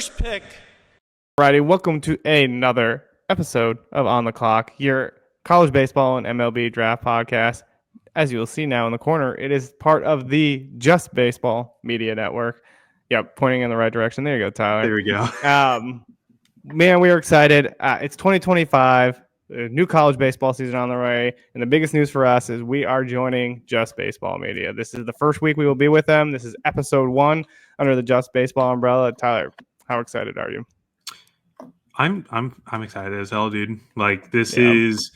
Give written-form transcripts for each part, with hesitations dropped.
first pick. Alrighty, welcome to another episode of On the Clock, your college baseball and MLB Draft podcast. As you will see now in the corner, it is part of the Just Baseball Media Network. Yep, pointing in the right direction. There you go, Tyler. There we go. Man, we are excited. It's 2025, new college baseball season on the way, and the biggest news for us is we are joining Just Baseball Media. This is the first week we will be with them. This is episode 1 under the Just Baseball umbrella. Tyler, how excited are you? I'm excited as hell, dude. Like this is,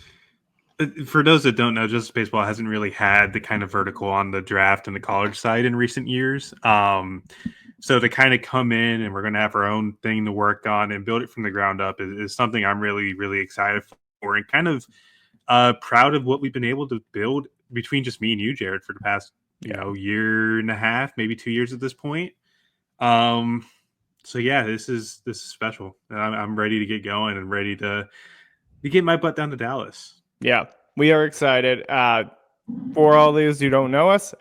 for those that don't know, Just Baseball hasn't really had the kind of vertical on the draft and the college side in recent years. So to kind of come in and we're going to have our own thing to work on and build it from the ground up is something I'm really, really excited for, and kind of proud of what we've been able to build between just me and you, Jared, for the past year and a half, maybe 2 years at this point. So yeah, this is special. I'm ready to get going and ready to get my butt down to Dallas. Yeah, we are excited. For all those who don't know us,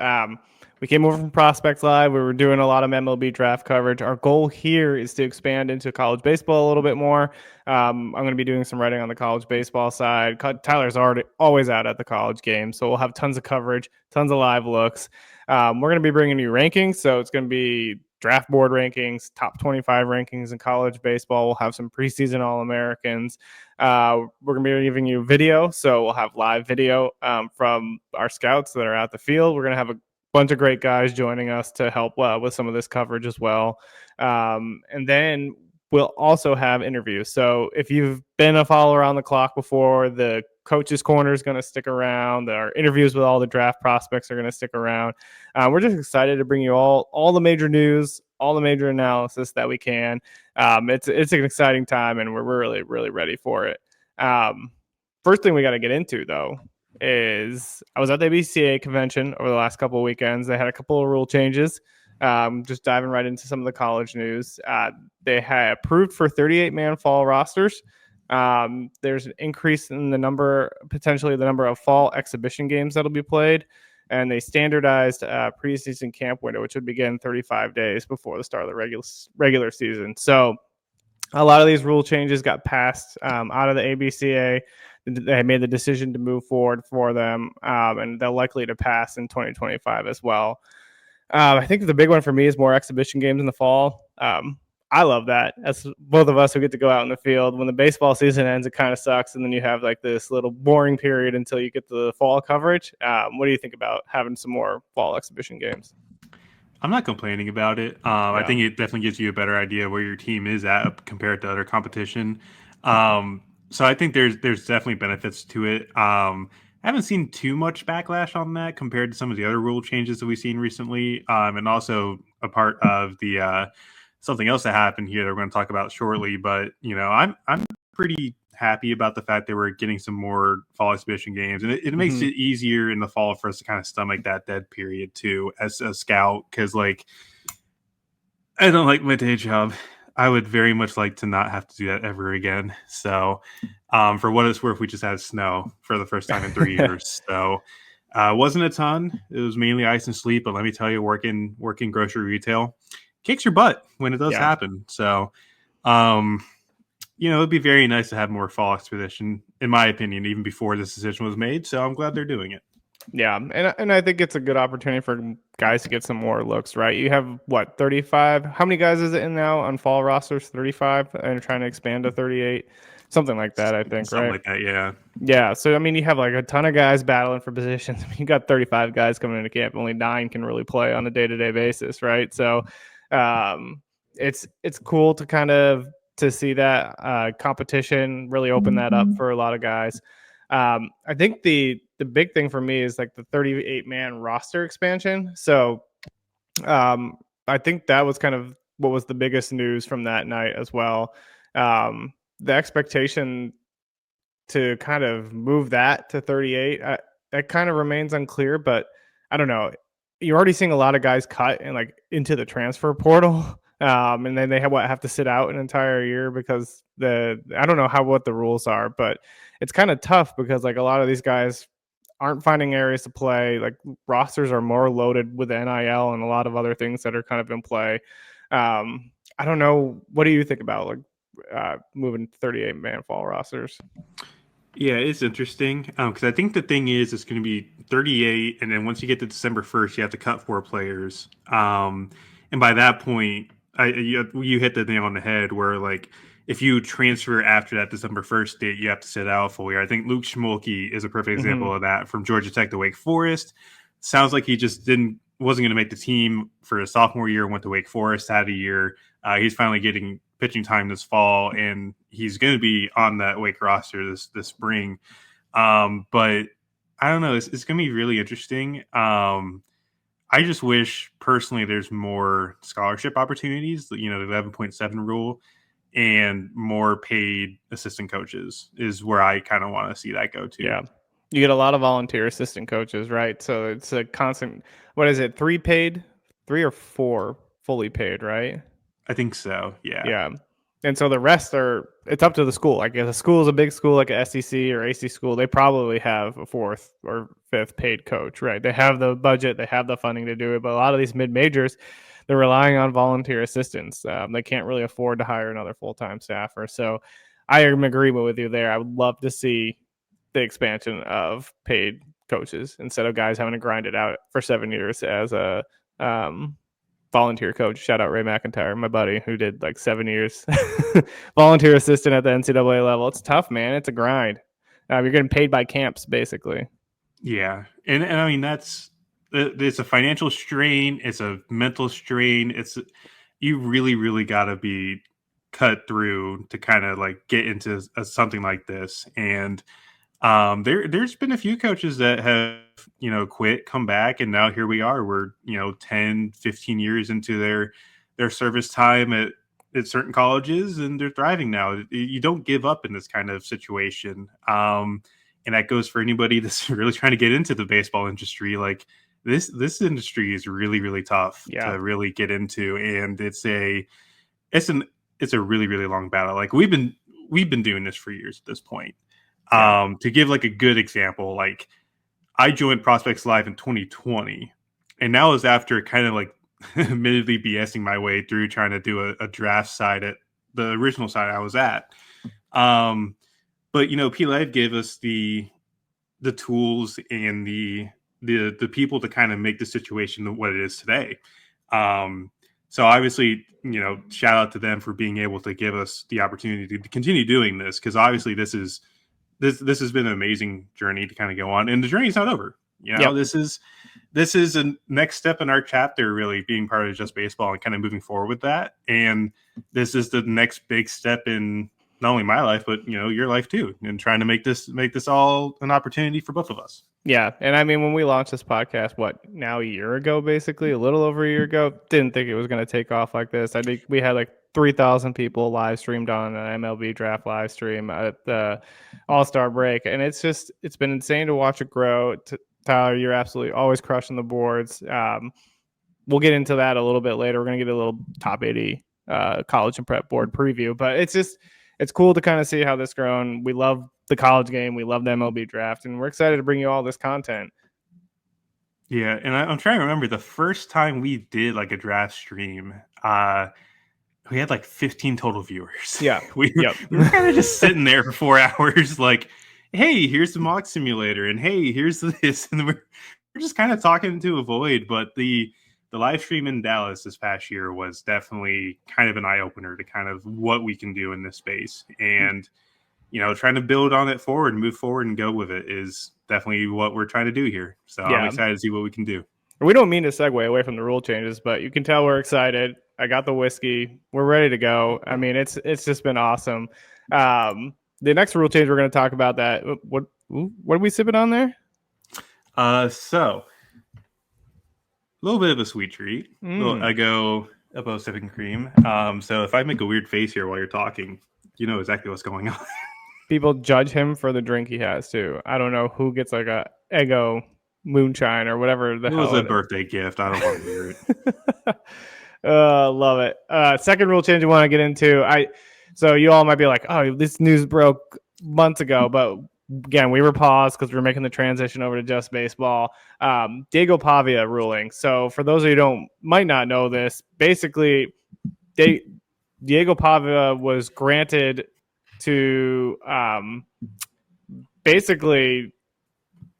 we came over from Prospects Live. We were doing a lot of MLB draft coverage. Our goal here is to expand into college baseball a little bit more. I'm going to be doing some writing on the college baseball side. Tyler's always out at the college game, so we'll have tons of coverage, tons of live looks. We're going to be bringing you rankings, so it's going to be draft board rankings, top 25 rankings in college baseball. We'll have some preseason All-Americans. We're going to be giving you video, so we'll have live video from our scouts that are out the field. We're going to have a bunch of great guys joining us to help with some of this coverage as well. And then we'll also have interviews. So if you've been a follower on the clock before, the Coach's Corner is going to stick around. Our interviews with all the draft prospects are going to stick around. We're just excited to bring you all the major news, all the major analysis that we can. It's an exciting time, and we're really, really ready for it. First thing we got to get into, though, is I was at the ABCA convention over the last couple of weekends. They had a couple of rule changes. Just diving right into some of the college news. They had approved for 38-man fall rosters. There's an increase in potentially the number of fall exhibition games that'll be played, and they standardized preseason camp window, which would begin 35 days before the start of the regular season. So a lot of these rule changes got passed out of the ABCA. They made the decision to move forward for them, and they're likely to pass in 2025 as well. I think the big one for me is more exhibition games in the fall. I love that. As both of us who get to go out in the field. When the baseball season ends, it kind of sucks, and then you have like this little boring period until you get to the fall coverage. What do you think about having some more fall exhibition games? I'm not complaining about it. I think it definitely gives you a better idea of where your team is at compared to other competition. So I think there's definitely benefits to it. I haven't seen too much backlash on that compared to some of the other rule changes that we've seen recently. And also a part of the something else that happened here that we're going to talk about shortly. But I'm pretty happy about the fact that we're getting some more fall exhibition games, and it makes it easier in the fall for us to kind of stomach that dead period too as a scout, because like I don't like my day job. I would very much like to not have to do that ever again. So for what it's worth, we just had snow for the first time in 3 years. So wasn't a ton. It was mainly ice and sleet, but let me tell you, working grocery retail kicks your butt when it does happen. So it'd be very nice to have more fall expedition, in my opinion, even before this decision was made. So I'm glad they're doing it. Yeah, and I think it's a good opportunity for guys to get some more looks, right? You have, 35? How many guys is it in now on fall rosters? 35? And trying to expand to 38? Something like that, I think, Something right? like that, yeah. Yeah, so, I mean, you have, like, a ton of guys battling for positions. I mean, you got 35 guys coming into camp. Only 9 can really play on a day-to-day basis, right? So it's cool to kind of to see that competition really open that up for a lot of guys. I think the big thing for me is like the 38-man roster expansion. So I think that was kind of what was the biggest news from that night as well. The expectation to kind of move that to 38, that kind of remains unclear, but I don't know. You're already seeing a lot of guys cut and like into the transfer portal. And then they have to sit out an entire year because I don't know what the rules are, but it's kind of tough because like a lot of these guys aren't finding areas to play. Like rosters are more loaded with NIL and a lot of other things that are kind of in play. I don't know. What do you think about moving 38-man fall rosters? Yeah, it's interesting because I think the thing is it's going to be 38, and then once you get to December 1st, you have to cut 4 players. And by that point, you hit the nail on the head where like if you transfer after that December 1st date, you have to sit out a full year. I think Luke Schmolke is a perfect example of that from Georgia Tech to Wake Forest. Sounds like he just wasn't going to make the team for his sophomore year. Went to Wake Forest, had a year. He's finally getting pitching time this fall, and he's going to be on that Wake roster this spring. But I don't know. It's going to be really interesting. I just wish personally there's more scholarship opportunities. The 11.7 rule and more paid assistant coaches is where I kind of want to see that go to. Yeah. You get a lot of volunteer assistant coaches, right? So it's a constant, what is it, 3 or 4 fully paid, right? I think so. Yeah. Yeah. And so the rest it's up to the school. Like if a school is a big school like a SEC or AC school, they probably have a 4th or 5th paid coach, right? They have the budget, they have the funding to do it. But a lot of these mid-majors, they're relying on volunteer assistants. They can't really afford to hire another full-time staffer. So I am in agreement with you there. I would love to see the expansion of paid coaches instead of guys having to grind it out for 7 years as a volunteer coach. Shout out Ray McIntyre, my buddy, who did like 7 years volunteer assistant at the NCAA level. It's tough, man. It's a grind. You're getting paid by camps, basically. Yeah, and I mean it's a financial strain. It's a mental strain. You really got to be cut through to kind of like get into something like this. And there's been a few coaches that have quit, come back, and now here we are. We're 10, 15 years into their service time at certain colleges, and they're thriving now. You don't give up in this kind of situation. And that goes for anybody that's really trying to get into the baseball industry. Like this industry is really tough to really get into, and it's a really long battle. Like we've been doing this for years at this point. To give like a good example, like I joined Prospects Live in 2020, and that was after kind of like admittedly BSing my way through trying to do a draft side at the original side I was at. But P Live gave us the tools and the people to kind of make the situation what it is today. So obviously, shout out to them for being able to give us the opportunity to continue doing this, because obviously this has been an amazing journey to kind of go on, and the journey's not over. This is a next step in our chapter, really being part of Just Baseball and kind of moving forward with that. And this is the next big step in not only my life, but your life too, and trying to make this all an opportunity for both of us. Yeah. And I mean, when we launched this podcast, a year ago, basically a little over a year ago, didn't think it was going to take off like this. I think we had like 3,000 people live streamed on an MLB Draft live stream at the All-Star break. And it's been insane to watch it grow. Tyler, you're absolutely always crushing the boards. We'll get into that a little bit later. We're going to get a little top 80 college and prep board preview, but it's cool to kind of see how this grown. We love the college game. We love the MLB Draft, and we're excited to bring you all this content. Yeah, and I'm trying to remember the first time we did like a draft stream. We had like 15 total viewers. Yeah, we were kind of just sitting there for 4 hours, like, hey, here's the mock simulator, and hey, here's this, and we're just kind of talking to a void. But the live stream in Dallas this past year was definitely kind of an eye opener to kind of what we can do in this space, and trying to build on it forward, move forward, and go with it is definitely what we're trying to do here. So I'm excited to see what we can do. We don't mean to segue away from the rule changes, but you can tell we're excited. I got the whiskey. We're ready to go. I mean, it's just been awesome. The next rule change we're going to talk about that. What are we sipping on there? So a little bit of a sweet treat. I go above sipping cream. So if I make a weird face here while you're talking, you know exactly what's going on. People judge him for the drink he has too. I don't know who gets like a Eggo moonshine or whatever the hell. It was a birthday gift. I don't want to hear it. Love it. Second rule change I want to get into. So you all might be like, oh, this news broke months ago, but again, we were paused because we were making the transition over to Just Baseball. Diego Pavia ruling. So for those of you who might not know this, basically Diego Pavia was granted to basically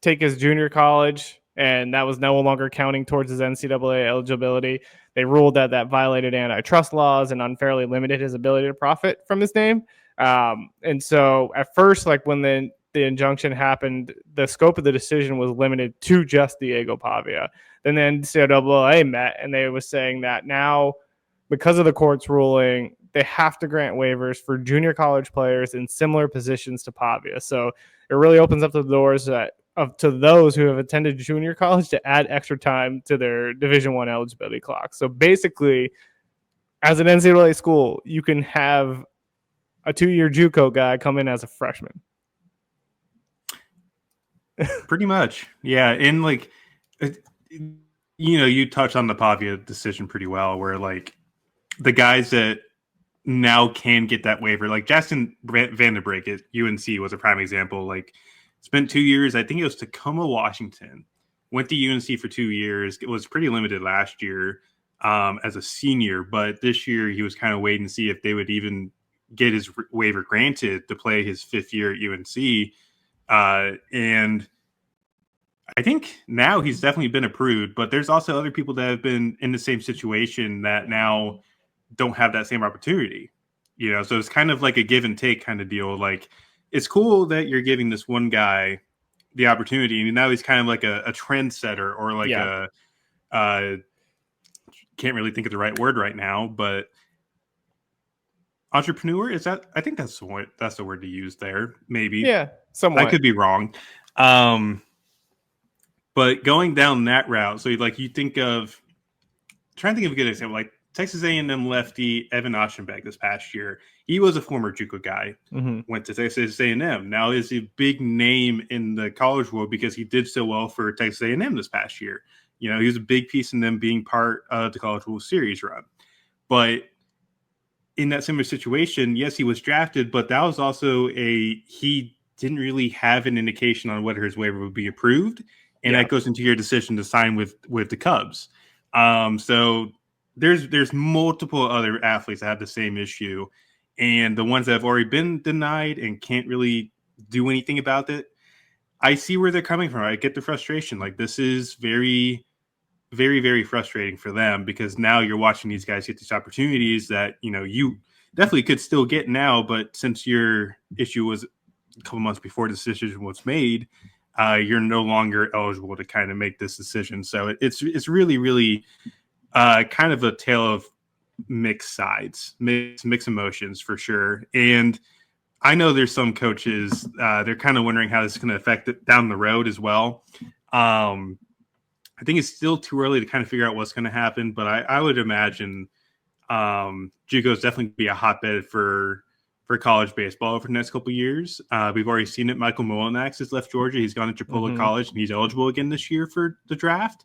take his junior college, and that was no longer counting towards his NCAA eligibility. They ruled that that violated antitrust laws and unfairly limited his ability to profit from his name. And so at first, like when the injunction happened, the scope of the decision was limited to just Diego Pavia. Then the NCAA met, and they were saying that now, because of the court's ruling, they have to grant waivers for junior college players in similar positions to Pavia. So it really opens up the doors to those who have attended junior college to add extra time to their Division I eligibility clock. So basically, as an NCAA school, you can have a 2-year JuCo guy come in as a freshman. Pretty much, yeah. And like, you touched on the Pavia decision pretty well, where like the guys that now can get that waiver, like Justin Vanderbrake at UNC was a prime example. Like, spent 2 years, I think it was Tacoma, Washington, went to UNC for 2 years. It was pretty limited last year as a senior, but this year he was kind of waiting to see if they would even get his waiver granted to play his 5th year at UNC. And I think now he's definitely been approved, but there's also other people that have been in the same situation that now don't have that same opportunity. So it's kind of like a give and take kind of deal. Like, it's cool that you're giving this one guy the opportunity, and now he's kind of like a trendsetter, or like can't really think of the right word right now, but entrepreneur, is that? I think that's the word to use there. Maybe. Yeah, somewhat. I could be wrong. But going down that route, so like you think of, trying to think of a good example, like Texas A&M lefty Evan Oschenbeck this past year. He was a former JuCo guy, went to Texas A&M. Now is a big name in the college world because he did so well for Texas A&M this past year. He was a big piece in them being part of the College World Series run. But in that similar situation, yes, he was drafted, but that was also he didn't really have an indication on whether his waiver would be approved. And that goes into your decision to sign with the Cubs. So there's multiple other athletes that have the same issue, and the ones that have already been denied and can't really do anything about it, I see where they're coming from. I get the frustration. Like, this is very, very, very frustrating for them, because now you're watching these guys get these opportunities that, you definitely could still get now, but since your issue was a couple months before the decision was made, you're no longer eligible to kind of make this decision. So it's really, really kind of a tale of mixed sides, mixed emotions for sure. And I know there's some coaches, they're kind of wondering how this is going to affect it down the road as well. I think it's still too early to kind of figure out what's going to happen, but I would imagine JuCo is definitely be a hotbed for college baseball for the next couple of years. We've already seen it. Michael Molinex has left Georgia. He's gone to Chipola College, and he's eligible again this year for the draft.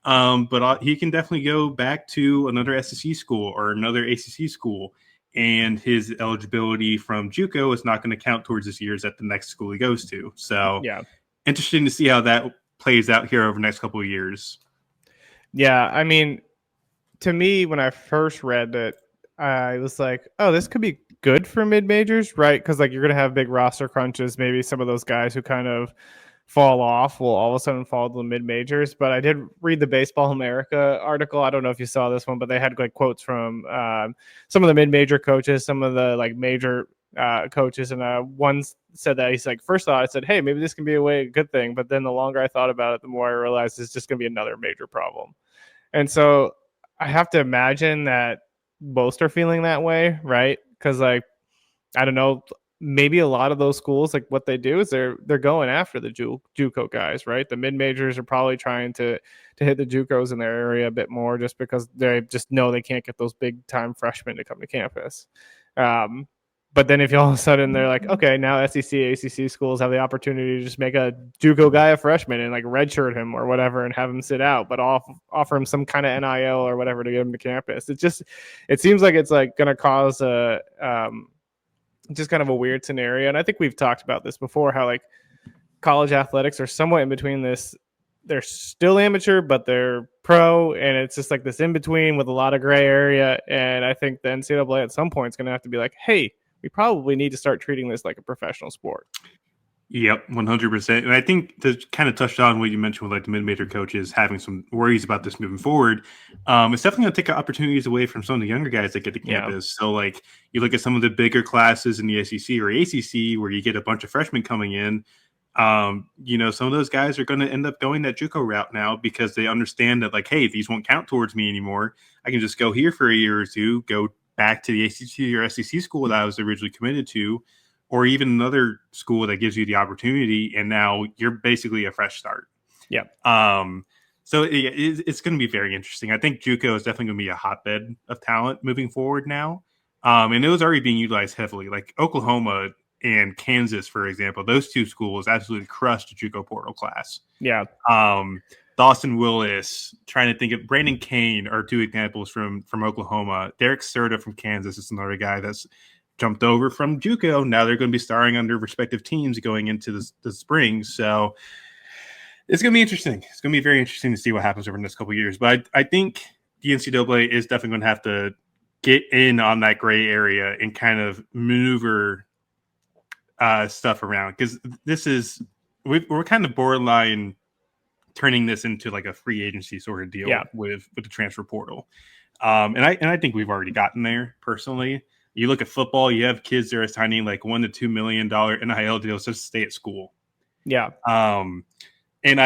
But he can definitely go back to another SEC school or another ACC school, and his eligibility from JuCo is not going to count towards his years at the next school he goes to. So interesting to see how that plays out here over the next couple of years. Yeah, I mean, to me, when I first read it, I was like, oh, this could be good for mid-majors, right? Because like you're going to have big roster crunches. Maybe some of those guys who kind of fall off will all of a sudden fall to the mid-majors. But I did read the Baseball America article. I don't know if you saw this one, but they had like quotes from some of the mid-major coaches, some of the like major coaches, and one said that he's like, first thought, I said, hey, maybe this can be a good thing. But then the longer I thought about it, the more I realized it's just going to be another major problem. And so I have to imagine that most are feeling that way, right? Because like, I don't know, maybe a lot of those schools, like what they do is they're going after the JuCo guys, right? The mid majors are probably trying to hit the JuCos in their area a bit more, just because they just know they can't get those big time freshmen to come to campus. But then if all of a sudden they're like, okay, now SEC, ACC schools have the opportunity to just make a JuCo guy a freshman and like redshirt him or whatever and have him sit out, but offer him some kind of NIL or whatever to get him to campus. It seems like it's like going to cause a just kind of a weird scenario. And I think we've talked about this before, how like college athletics are somewhat in between this they're still amateur, but they're pro, and it's just like this in between with a lot of gray area. And I think the NCAA at some point is going to have to be like, hey, we probably need to start treating this like a professional sport. Yep, 100%. And I think to kind of touch on what you mentioned with like the mid-major coaches having some worries about this moving forward, it's definitely going to take opportunities away from some of the younger guys that get to campus. So like you look at some of the bigger classes in the SEC or ACC where you get a bunch of freshmen coming in, some of those guys are going to end up going that JuCo route now because they understand that like, hey, these won't count towards me anymore. I can just go here for a year or two, go back to the ACC or SEC school that I was originally committed to, or even another school that gives you the opportunity, and now you're basically a fresh start. Yeah. So it's going to be very interesting. I think JuCo is definitely going to be a hotbed of talent moving forward now. And it was already being utilized heavily. Like Oklahoma and Kansas, for example, those two schools absolutely crushed the JuCo portal class. Yeah. Dawson Willis, trying to think of Brandon Kane are two examples from Oklahoma. Derek Serta from Kansas is another guy that's jumped over from JuCo. Now they're going to be starring under respective teams going into the spring. So it's going to be interesting. It's going to be very interesting to see what happens over the next couple of years. But I think the NCAA is definitely going to have to get in on that gray area and kind of maneuver stuff around, because we're kind of borderline turning this into like a free agency sort of deal with the transfer portal. And I think we've already gotten there personally. You look at football, you have kids that are signing like $1 to $2 million NIL deals just to stay at school. Yeah. And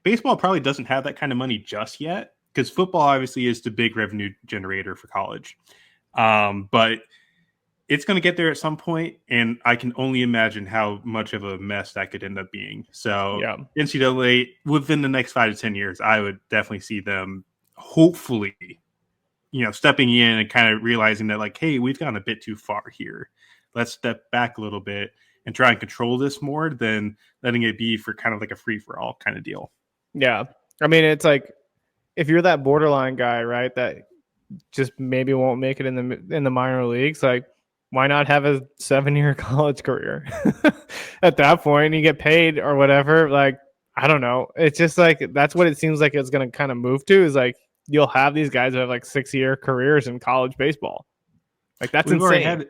baseball probably doesn't have that kind of money just yet, because football obviously is the big revenue generator for college. But it's going to get there at some point, and I can only imagine how much of a mess that could end up being. So NCAA, within the next 5 to 10 years, I would definitely see them hopefully stepping in and kind of realizing that like, hey, we've gone a bit too far here. Let's step back a little bit and try and control this more than letting it be for kind of like a free-for-all kind of deal. Yeah. I mean, it's like if you're that borderline guy, right, that just maybe won't make it in the minor leagues, like why not have a 7-year college career at that point and you get paid or whatever? Like, I don't know. It's just like that's what it seems like it's going to kind of move to, is like you'll have these guys who have like 6-year careers in college baseball. Like that's insane.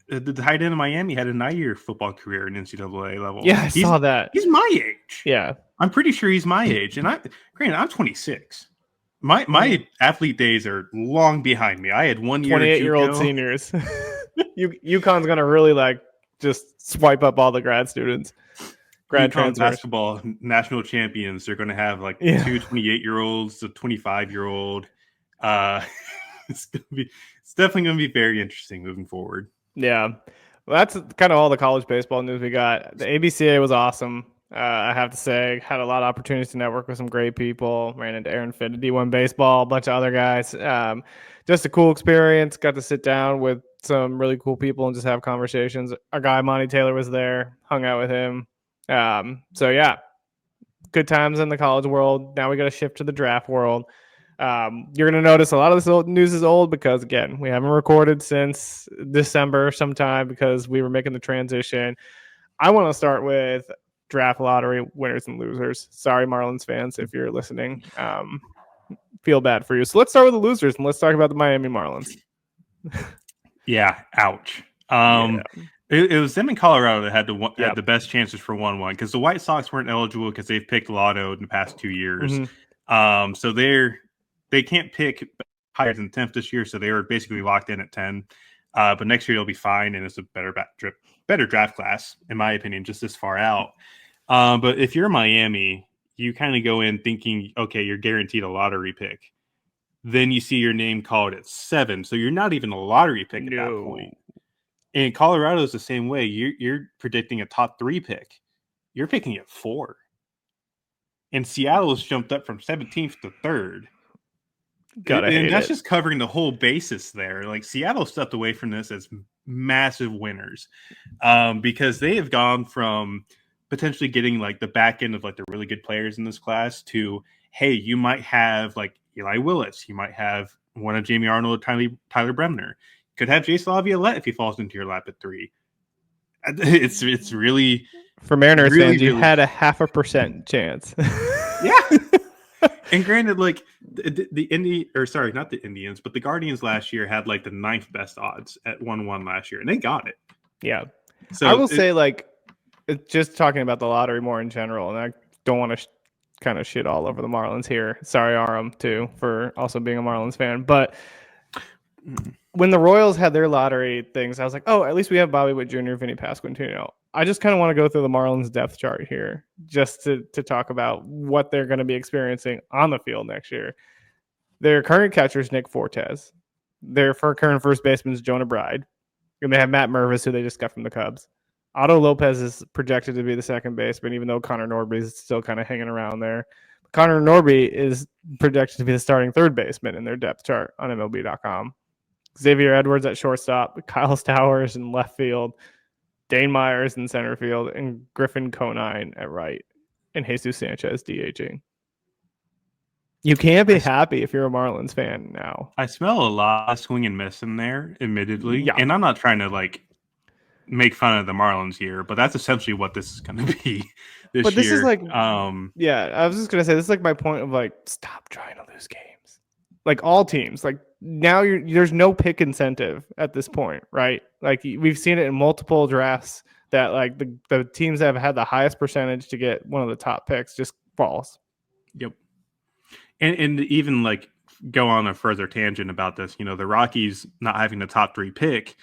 The tight end in Miami had a 9-year football career in NCAA level. Yeah, I saw that. He's my age. Yeah. I'm pretty sure he's my age. And I'm 26. My athlete days are long behind me. I had 1 year 28-year-old seniors. UConn's going to really like just swipe up all the grad students. Grad transfers. Basketball national champions. They're going to have like 2 28-year-olds, a 25-year-old. It's definitely going to be very interesting moving forward. Yeah. Well, that's kind of all the college baseball news we got. The ABCA was awesome. I have to say, had a lot of opportunities to network with some great people. Ran into Aaron Fitt at D1 Baseball, a bunch of other guys. Just a cool experience. Got to sit down with some really cool people and just have conversations. Our guy, Monty Taylor, was there. Hung out with him. So, yeah, good times in the college world. Now we got to shift to the draft world. You're going to notice a lot of this news is old because, again, we haven't recorded since December sometime because we were making the transition. I want to start with draft lottery winners and losers. Sorry, Marlins fans, if you're listening. Feel bad for you. So let's start with the losers and let's talk about the Miami Marlins. Yeah, ouch. It was them in Colorado that had the best chances for 1-1 because the White Sox weren't eligible because they've picked Lotto in the past 2 years. Mm-hmm. So they can't pick higher than 10th this year, so they were basically locked in at 10. But next year they'll be fine, and it's a better draft class, in my opinion, just this far out. But if you're Miami, you kind of go in thinking, okay, you're guaranteed a lottery pick. Then you see your name called at 7, so you're not even a lottery pick at that point. And Colorado is the same way. You're predicting a top 3 pick. You're picking at 4. And Seattle's jumped up from 17th to 3rd. And that's just covering the whole basis there. Like Seattle stepped away from this as massive winners because they have gone from potentially getting like the back end of like the really good players in this class to, hey, you might have like Eli Willis. You might have one of Jamie Arnold or Tyler Bremner. Could have Jace Laviolette if he falls into your lap at 3. It's really, For Mariners really, fans, you really, had a 0.5% chance. yeah. And granted, like not the Indians, but the Guardians last year had like the ninth best odds at 1-1 last year, and they got it. Yeah. I So will say, like, just talking about the lottery more in general, and I don't want to kind of shit all over the Marlins here. Sorry, Aram, too, for also being a Marlins fan. But when the Royals had their lottery things, I was like, oh, at least we have Bobby Witt Jr., Vinny Pasquantino. I just kind of want to go through the Marlins depth chart here just to talk about what they're going to be experiencing on the field next year. Their current catcher is Nick Fortes. Their current first baseman is Jonah Bride. And they have Matt Mervis, who they just got from the Cubs. Otto Lopez is projected to be the second baseman, even though Connor Norby is still kind of hanging around there. Connor Norby is projected to be the starting third baseman in their depth chart on MLB.com. Xavier Edwards at shortstop, Kyle Stowers in left field, Dane Myers in center field, and Griffin Conine at right, and Jesus Sanchez DHing. You can't be happy if you're a Marlins fan now. I smell a lot of swing and miss in there, admittedly. Yeah. And I'm not trying to like make fun of the Marlins here, but that's essentially what this is going to be this But this year. is like, yeah, I was just going to say, this is like my point of like, stop trying to lose games. Like all teams, like now there's no pick incentive at this point, right? Like we've seen it in multiple drafts that like the teams that have had the highest percentage to get one of the top picks just falls. Yep. And even like go on a further tangent about this, you know, the Rockies not having the top 3 pick,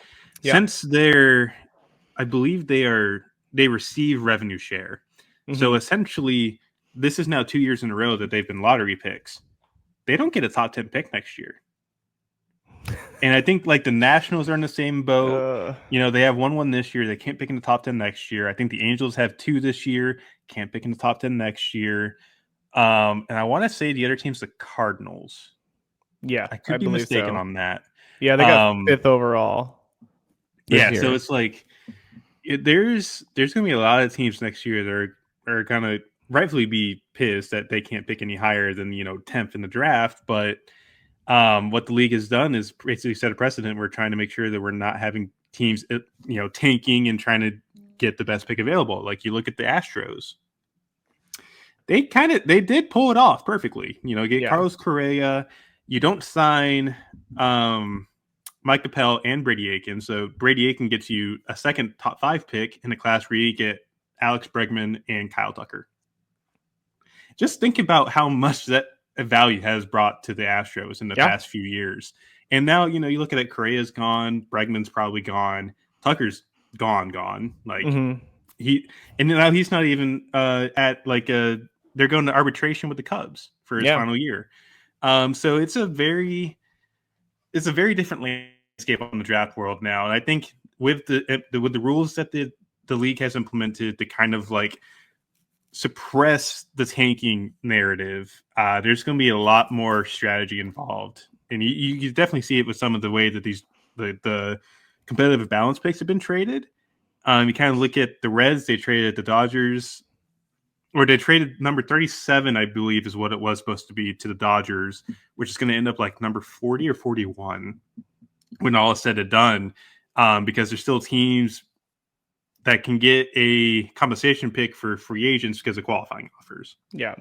since I believe they receive revenue share. Mm-hmm. So essentially, this is now 2 years in a row that they've been lottery picks. They don't get a top 10 pick next year. And I think like the Nationals are in the same boat. You know, they have 1-1 this year. They can't pick in the top 10 next year. I think the Angels have 2 this year. Can't pick in the top 10 next year. And I want to say the other team's the Cardinals. Yeah, I could be mistaken on that. Yeah, they got 5th overall. Yeah, so it's like there's going to be a lot of teams next year that are going to rightfully be pissed that they can't pick any higher than 10th in the draft. But what the league has done is basically set a precedent. We're trying to make sure that we're not having teams tanking and trying to get the best pick available. Like you look at the Astros. They did pull it off perfectly. Get Carlos Correa. You don't sign Mike Capel and Brady Aiken. So Brady Aiken gets you a second top 5 pick in a class where you get Alex Bregman and Kyle Tucker. Just think about how much that value has brought to the Astros in the past few years. And now, you look at it, Correa's gone, Bregman's probably gone, Tucker's gone. Like and now he's not even at like they're going to arbitration with the Cubs for his final year. So it's a very different landscape on the draft world now. And I think with the rules that the league has implemented to kind of like suppress the tanking narrative, there's going to be a lot more strategy involved. And you definitely see it with some of the way that the competitive balance picks have been traded. You kind of look at the Reds, they traded the Dodgers, or they traded number 37, I believe is what it was supposed to be, to the Dodgers, which is going to end up like number 40 or 41 when all is said and done, because there's still teams that can get a compensation pick for free agents because of qualifying offers. Yeah.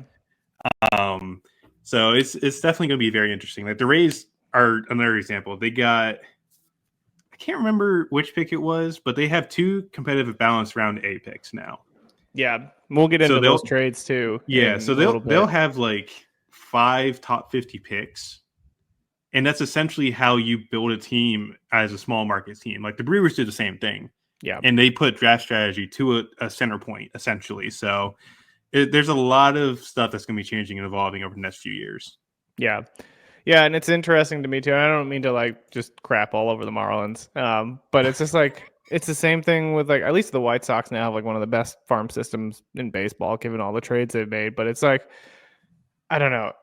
So it's definitely going to be very interesting. Like the Rays are another example. They got, I can't remember which pick it was, but they have 2 competitive balance round A picks now. Yeah, we'll get into those trades too. Yeah, so they'll have like 5 top 50 picks, and that's essentially how you build a team as a small market team. Like the Brewers did the same thing. Yeah, and they put draft strategy to a center point essentially. So there's a lot of stuff that's going to be changing and evolving over the next few years. Yeah, and it's interesting to me too. I don't mean to like just crap all over the Marlins, but it's just like. It's the same thing with like at least the White Sox now have like one of the best farm systems in baseball, given all the trades they've made. But it's like, I don't know.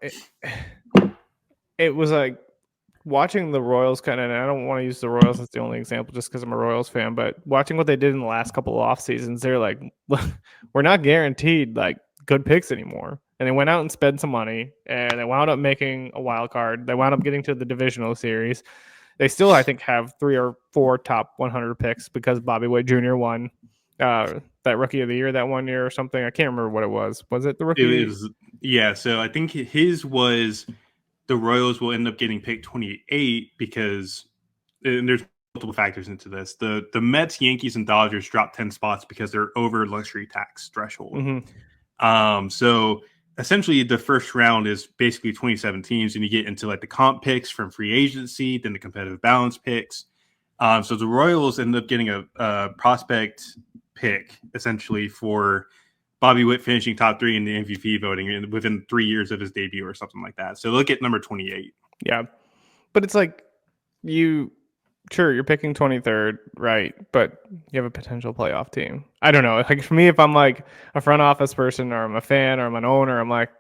It was like watching the Royals kind of, and I don't want to use the Royals as the only example just because I'm a Royals fan, but watching what they did in the last couple of off seasons, they're like, we're not guaranteed like good picks anymore. And they went out and spent some money, and they wound up making a wild card. They wound up getting to the divisional series. They still, I think, have 3 or 4 top 100 picks because Bobby Witt Jr. won. That rookie of the year that 1 year or something. I can't remember what it was. Was it the It rookie? was, yeah. So I think his was the Royals will end up getting picked 28 because, and there's multiple factors into this. The Mets, Yankees, and Dodgers dropped 10 spots because they're over luxury tax threshold. Mm-hmm. So essentially the first round is basically 27 teams, and you get into like the comp picks from free agency, then the competitive balance picks. So the Royals end up getting a prospect pick essentially for Bobby Witt finishing top 3 in the MVP voting within 3 years of his debut or something like that. So look at number 28. Yeah, but it's like you sure you're picking 23rd, right? But you have a potential playoff team. I don't know. Like for me, if I'm like a front office person or I'm a fan or I'm an owner, I'm like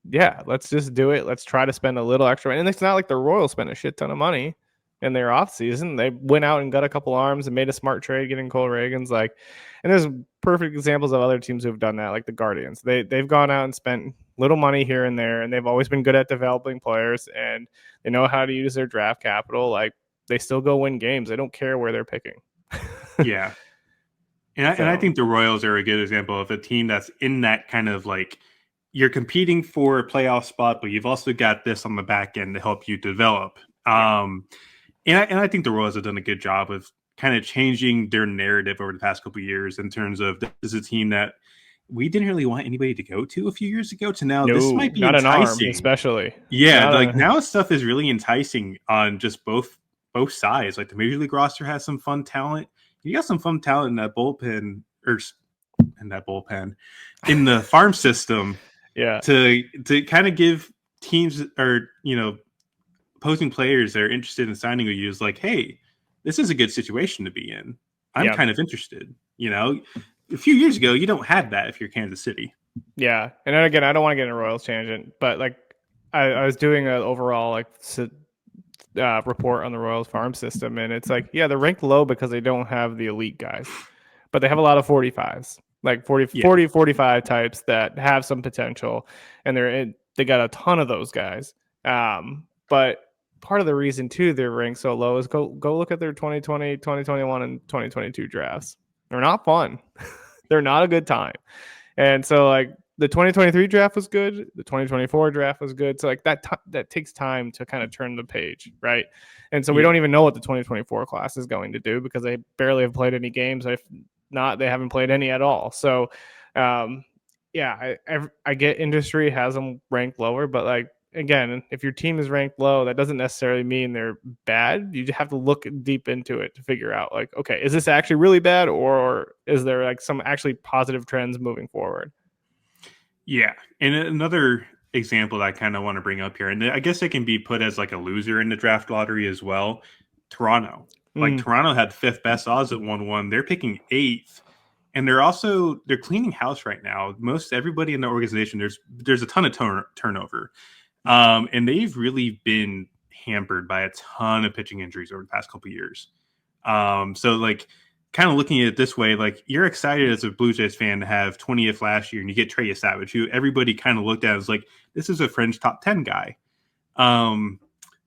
yeah, let's just do it. Let's try to spend a little extra. And it's not like the Royals spent a shit ton of money in their off season. They went out and got a couple arms and made a smart trade getting Cole Reagans. Like, and there's perfect examples of other teams who've done that, like the Guardians. They've gone out and spent little money here and there, and they've always been good at developing players, and they know how to use their draft capital. Like they still go win games. They don't care where they're picking. Yeah. And I So think the Royals are a good example of a team that's in that kind of like you're competing for a playoff spot, but you've also got this on the back end to help you develop. yeah, And I think the Royals have done a good job of kind of changing their narrative over the past couple of years in terms of this is a team that we didn't really want anybody to go to a few years ago to now this no, might be not an arm, enticing. especially Yeah, not like a now stuff is really enticing on just both sides. Like the major league roster has some fun talent. You got some fun talent in that bullpen or in that bullpen in the farm system yeah, to kind of give teams or opposing players that are interested in signing with you is like, hey, this is a good situation to be in. I'm yeah. kind of interested. A few years ago, you don't have that if you're Kansas City. Yeah, and then again, I don't want to get in a Royals tangent, but like I was doing an overall like report on the Royals farm system, and it's like yeah, they're ranked low because they don't have the elite guys, but they have a lot of 45s, like 40, Yeah, 40 45 types that have some potential, and they got a ton of those guys. But part of the reason too they're ranked so low is go look at their 2020, 2021, and 2022 drafts. They're not fun. They're not a good time. And so like the 2023 draft was good, the 2024 draft was good. So like that takes time to kind of turn the page, right? And so we don't yeah. even know what the 2024 class is going to do because they barely have played any games. If not, they haven't played any at all. So um, yeah, I get industry has them ranked lower, but like again, if your team is ranked low, that doesn't necessarily mean they're bad. You have to look deep into it to figure out like, okay, is this actually really bad or is there like some actually positive trends moving forward? Yeah. And another example that I kind of want to bring up here, and I guess it can be put as like a loser in the draft lottery as well. Toronto. Like Mm, Toronto had fifth best odds at 1-1. They're picking eighth. And they're cleaning house right now. Most everybody in the organization, there's a ton of turnover. And they've really been hampered by a ton of pitching injuries over the past couple of years. So like kind of looking at it this way, like you're excited as a Blue Jays fan to have 20th last year and you get Trey Savage, who everybody kind of looked at as like, this is a fringe top 10 guy. Um,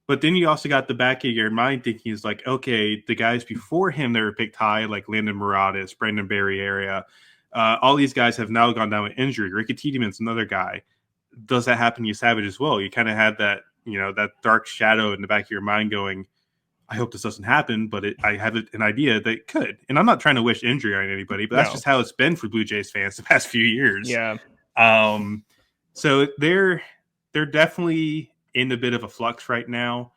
but then you also got the back of your mind thinking is like, okay, the guys before him that were picked high, like Landon Morales, Brandon Barriera, all these guys have now gone down with injury. Ricky Tiedemann's another guy. Does that happen to you, Savage, as well? You kind of had that, that dark shadow in the back of your mind going, I hope this doesn't happen, but I have an idea that it could. And I'm not trying to wish injury on anybody, but that's no. just how it's been for Blue Jays fans the past few years. Yeah. Um, so they're definitely in a bit of a flux right now,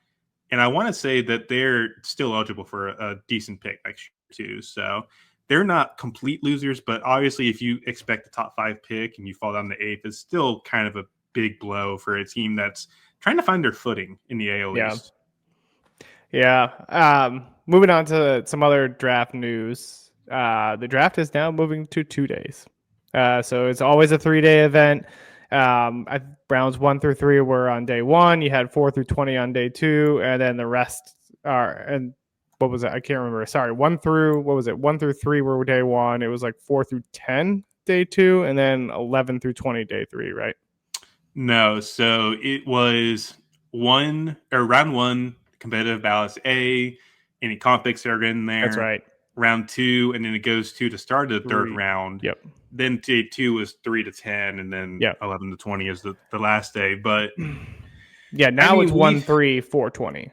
and I want to say that they're still eligible for a decent pick next year too. So they're not complete losers, but obviously, if you expect a top 5 pick and you fall down to eighth, it's still kind of a big blow for a team that's trying to find their footing in the AL Yeah. East. Yeah. Moving on to some other draft news. The draft is now moving to 2 days. So it's always a 3 day event. Rounds 1 through 3 were on day one. You had 4 through 20 on day two, and then the rest are and what was it? I can't remember. Sorry, 1 through what was it? 1 through 3 were day one. It was like 4 through 10 day two, and then 11 through 20 day three. Right? No, so it was round one, competitive ballots A, any comp picks that are in That's there. right. round 2, and then it goes to the start of the third 3. round. Yep. Then day 2 is 3 to 10, and then Yep. 11 to 20 is the last day. But Yeah, I now it's mean, 1, 3, 4, 20.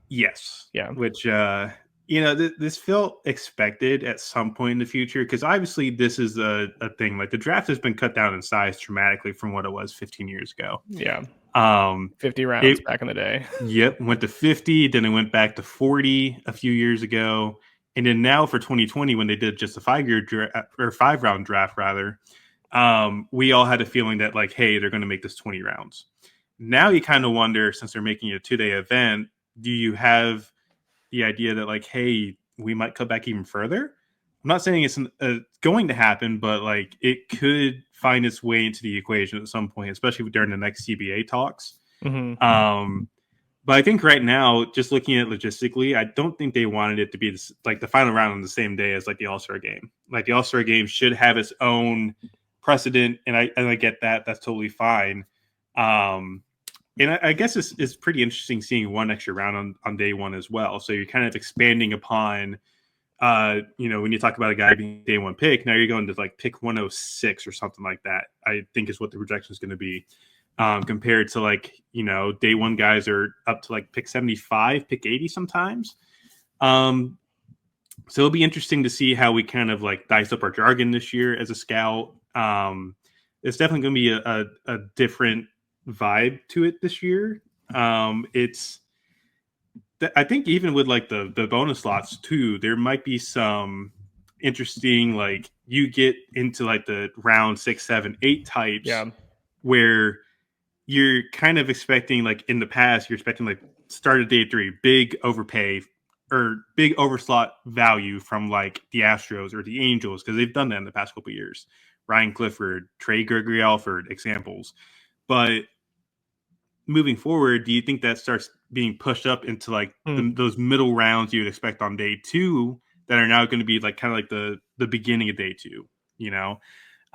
yes, Yeah. which this felt expected at some point in the future, because obviously this is a thing. Like, the draft has been cut down in size dramatically from what it was 15 years ago. Yeah. Um, 50 rounds it back in the day. Yep, went to 50, then it went back to 40 a few years ago. And then now for 2020, when they did just a 5-year or 5-round draft rather, we all had a feeling that, like, hey, they're going to make this 20 rounds. Now you kind of wonder, since they're making it a 2-day event, do you have the idea that, like, hey, we might cut back even further? I'm not saying it's going to happen, but like, it could find its way into the equation at some point, especially during the next CBA talks. Mm-hmm. But I think right now, just looking at it logistically, I don't think they wanted it to be like the final round on the same day as like the All-Star game. Like, the All-Star game should have its own precedent, and I get that. That's totally fine. And I guess it's pretty interesting seeing one extra round on day 1 as well. So you're kind of expanding upon, when you talk about a guy being day 1 pick, now you're going to like pick 106 or something like that, I think is what the projection is going to be. Compared to, like, day 1 guys are up to like pick 75, pick 80 sometimes. So it'll be interesting to see how we kind of like dice up our jargon this year as a scout. It's definitely going to be a different vibe to it this year. I think even with like the bonus slots too, there might be some interesting, like, you get into like the round 6, 7, 8 types, Yeah. where you're kind of expecting, like in the past, you're expecting like start of day 3, big overpay or big overslot value from like the Astros or the Angels, because they've done that in the past couple of years. Ryan Clifford, Trey Gregory for examples. But moving forward, do you think that starts being pushed up into like those middle rounds you would expect on day 2 that are now going to be like kind of like the beginning of day 2, So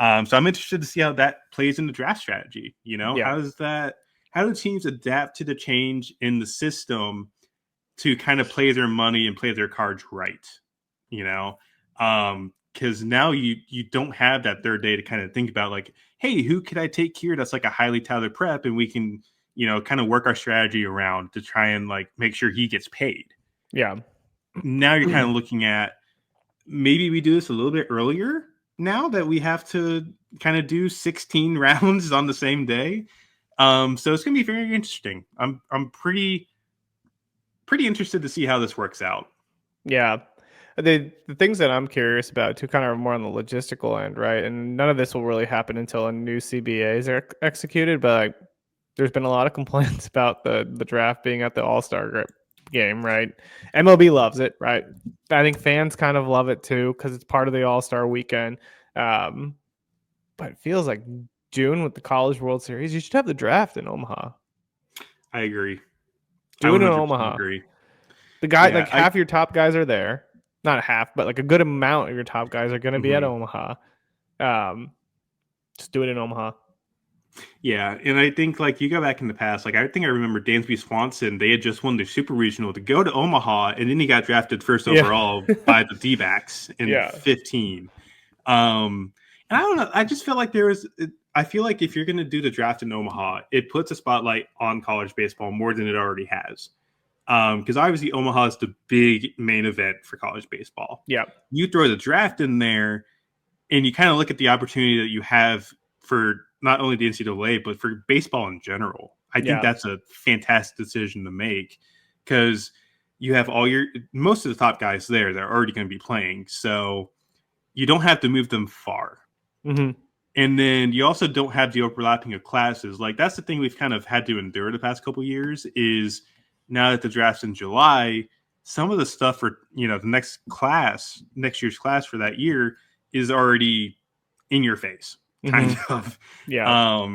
I'm interested to see how that plays in the draft strategy. Yeah. How do teams adapt to the change in the system to kind of play their money and play their cards right? Because now you don't have that third day to kind of think about, like, hey, who could I take here that's like a highly touted prep, and we can, kind of work our strategy around to try and like make sure he gets paid. Yeah. Now you're kind of looking at, maybe we do this a little bit earlier now that we have to kind of do 16 rounds on the same day. So it's going to be very interesting. I'm pretty interested to see how this works out. Yeah. The things that I'm curious about too, kind of more on the logistical end, right? And none of this will really happen until a new CBAs are executed. But like, there's been a lot of complaints about the draft being at the All-Star game, right? MLB loves it, right? I think fans kind of love it too because it's part of the All-Star weekend. But it feels like June with the College World Series, you should have the draft in Omaha. I agree. Do it in Omaha. Agree. The guy, like half your top guys are there. Not half, but like a good amount of your top guys are going to be at Omaha. Just do it in Omaha. Yeah, and I think, like, you go back in the past, like, I think I remember Dansby Swanson, they had just won their Super Regional to go to Omaha, and then he got drafted first overall by the D-backs in 15. And I don't know, I just feel like I feel like if you're going to do the draft in Omaha, it puts a spotlight on college baseball more than it already has. Because obviously Omaha is the big main event for college baseball. Yeah. You throw the draft in there, and you kind of look at the opportunity that you have for not only the NCAA, but for baseball in general. I think that's a fantastic decision to make, because you have most of the top guys there that are already going to be playing. So you don't have to move them far. Mm-hmm. And then you also don't have the overlapping of classes. Like, that's the thing we've kind of had to endure the past couple of years, is now that the draft's in July, some of the stuff for, the next year's class for that year is already in your face, kind of. Yeah.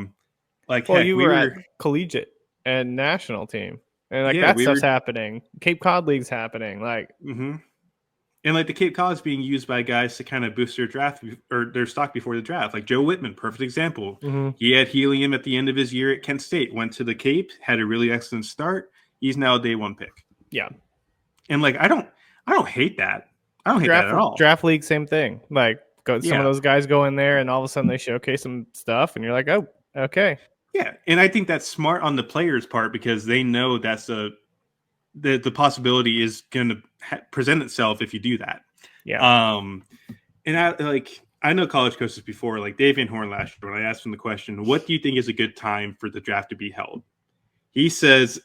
Like, well, heck, you were at collegiate and national team, and like that stuff's happening. Cape Cod League's happening. Like, and like the Cape Cod's being used by guys to kind of boost their draft or their stock before the draft. Like Joe Whitman, perfect example. He had helium at the end of his year at Kent State, went to the Cape, had a really excellent start. He's now a day 1 pick. Yeah. And like, I don't hate that. I don't hate that at all. Draft league, same thing. Like, some of Yeah. those guys go in there, and all of a sudden they showcase some stuff, and you're like, oh, okay. Yeah, and I think that's smart on the players' part because they know that's the possibility is going to present itself if you do that. Yeah. And I know college coaches before, like Dave Van Horn last year, when I asked him the question, "What do you think is a good time for the draft to be held?" He says,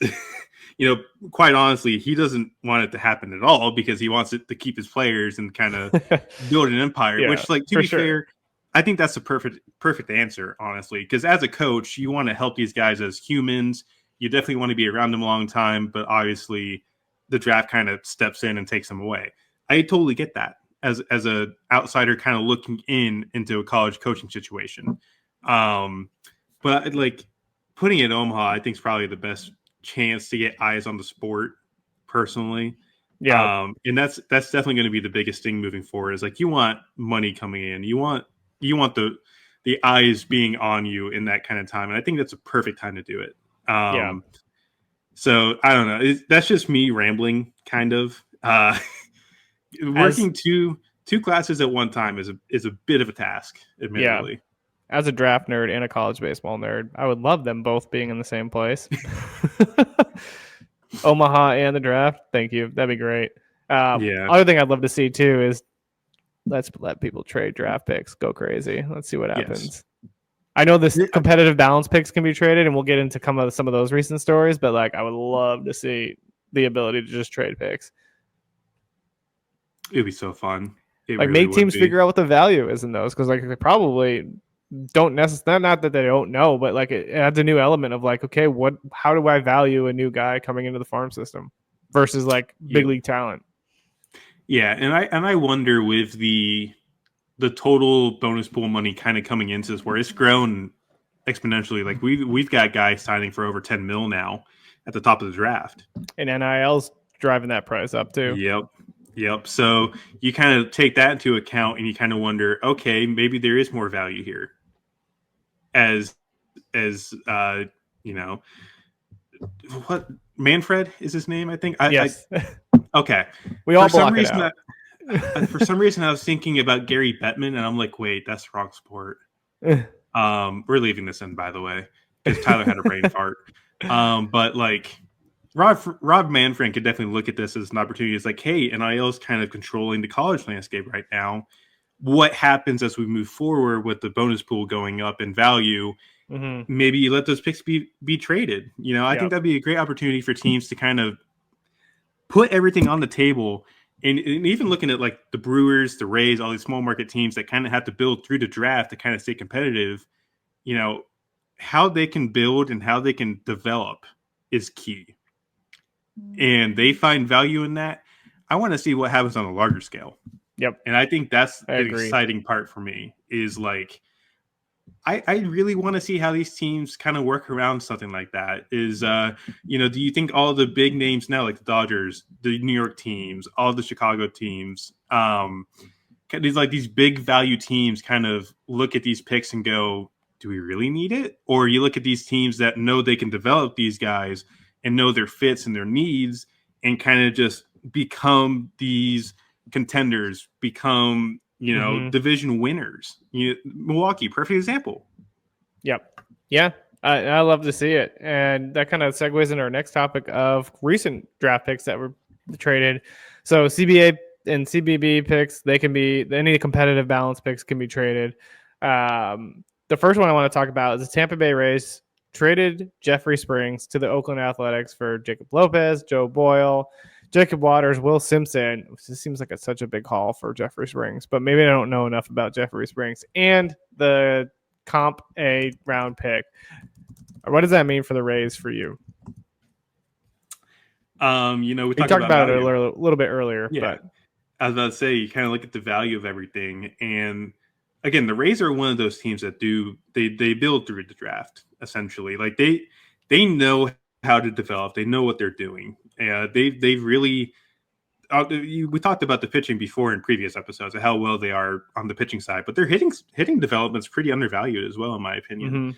quite honestly, he doesn't want it to happen at all because he wants it to keep his players and kind of build an empire. Yeah, Which, like, to be fair, I think that's a perfect answer, honestly, because as a coach, you want to help these guys as humans. You definitely want to be around them a long time, but obviously the draft kind of steps in and takes them away. I totally get that as a outsider kind of looking into a college coaching situation. But like putting it in Omaha, I think is probably the best chance to get eyes on the sport personally. Yeah. And that's definitely going to be the biggest thing moving forward is like, you want money coming in. You want the eyes being on you in that kind of time. And I think that's a perfect time to do it. Yeah. So I don't know. That's just me rambling kind of, working two classes at one time is a bit of a task, admittedly. Yeah. As a draft nerd and a college baseball nerd, I would love them both being in the same place. Omaha and the draft. Thank you. That'd be great. Other thing I'd love to see too is let's let people trade draft picks. Go crazy. Let's see what happens. Yes. I know this competitive balance picks can be traded, and we'll get into some of those recent stories, but like I would love to see the ability to just trade picks. It'd be so fun. Like, make teams figure out what the value is in those, because like they probably don't necessarily, not that they don't know, but like it adds a new element of like, okay, how do I value a new guy coming into the farm system versus like big league talent? Yeah, and I wonder with the total bonus pool money kind of coming into this, where it's grown exponentially. Like we've got guys signing for over 10 mil now at the top of the draft, and NIL's driving that price up too. Yep. So you kind of take that into account, and you kind of wonder, okay, maybe there is more value here. As what Manfred is his name, I think. Yes. Okay. We all block it out. For some reason, I was thinking about Gary Bettman, and I'm like, wait, that's the wrong sport. We're leaving this in, by the way, because Tyler had a brain fart. But like, Rob Manfred could definitely look at this as an opportunity. It's like, hey, NIL is kind of controlling the college landscape right now. What happens as we move forward with the bonus pool going up in value? Mm-hmm. Maybe you let those picks be traded. I think that'd be a great opportunity for teams to kind of put everything on the table. And even looking at like the Brewers, the Rays, all these small market teams that kind of have to build through the draft to kind of stay competitive, how they can build and how they can develop is key. And they find value in that. I want to see what happens on a larger scale. Yep. And I think that's the exciting part for me is like, I really want to see how these teams kind of work around something like that. Is, do you think all the big names now, like the Dodgers, the New York teams, all the Chicago teams, these big value teams kind of look at these picks and go, do we really need it? Or you look at these teams that know they can develop these guys and know their fits and their needs and kind of just become these contenders, become division winners. Milwaukee, perfect example. Yep. Yeah, I love to see it, and that kind of segues into our next topic of recent draft picks that were traded. So CBA and CBB picks, they can be any competitive balance picks can be traded. The first one I want to talk about is the Tampa Bay Rays traded Jeffrey Springs to the Oakland Athletics for Jacob Lopez, Joe Boyle, Jacob Waters, Will Simpson. This seems like it's such a big haul for Jeffrey Springs, but maybe I don't know enough about Jeffrey Springs. And the comp A round pick. What does that mean for the Rays for you? We talked about it a little bit earlier. Yeah. But I was about to say, you kind of look at the value of everything. And again, the Rays are one of those teams that they build through the draft, essentially. Like they know how to develop. They know what they're doing. They've really we talked about the pitching before in previous episodes of how well they are on the pitching side, but their hitting development's pretty undervalued as well, in my opinion.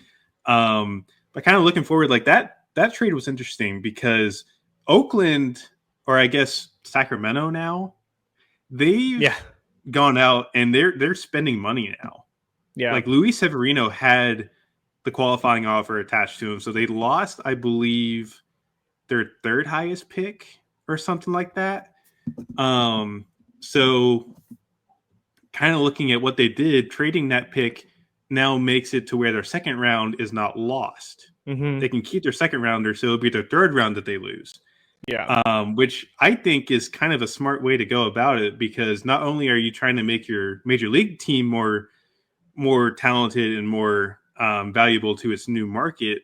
Mm-hmm. But kind of looking forward, like that trade was interesting because Oakland, or I guess Sacramento now, they've Yeah. gone out and they're spending money now. Yeah. Like Luis Severino had the qualifying offer attached to him, so they lost, I believe, their third highest pick or something like that. So kind of looking at what they did, trading that pick now makes it to where their second round is not lost. Mm-hmm. They can keep their second rounder, so it'll be their third round that they lose. Yeah. Which I think is kind of a smart way to go about it, because not only are you trying to make your major league team more talented and more valuable to its new market,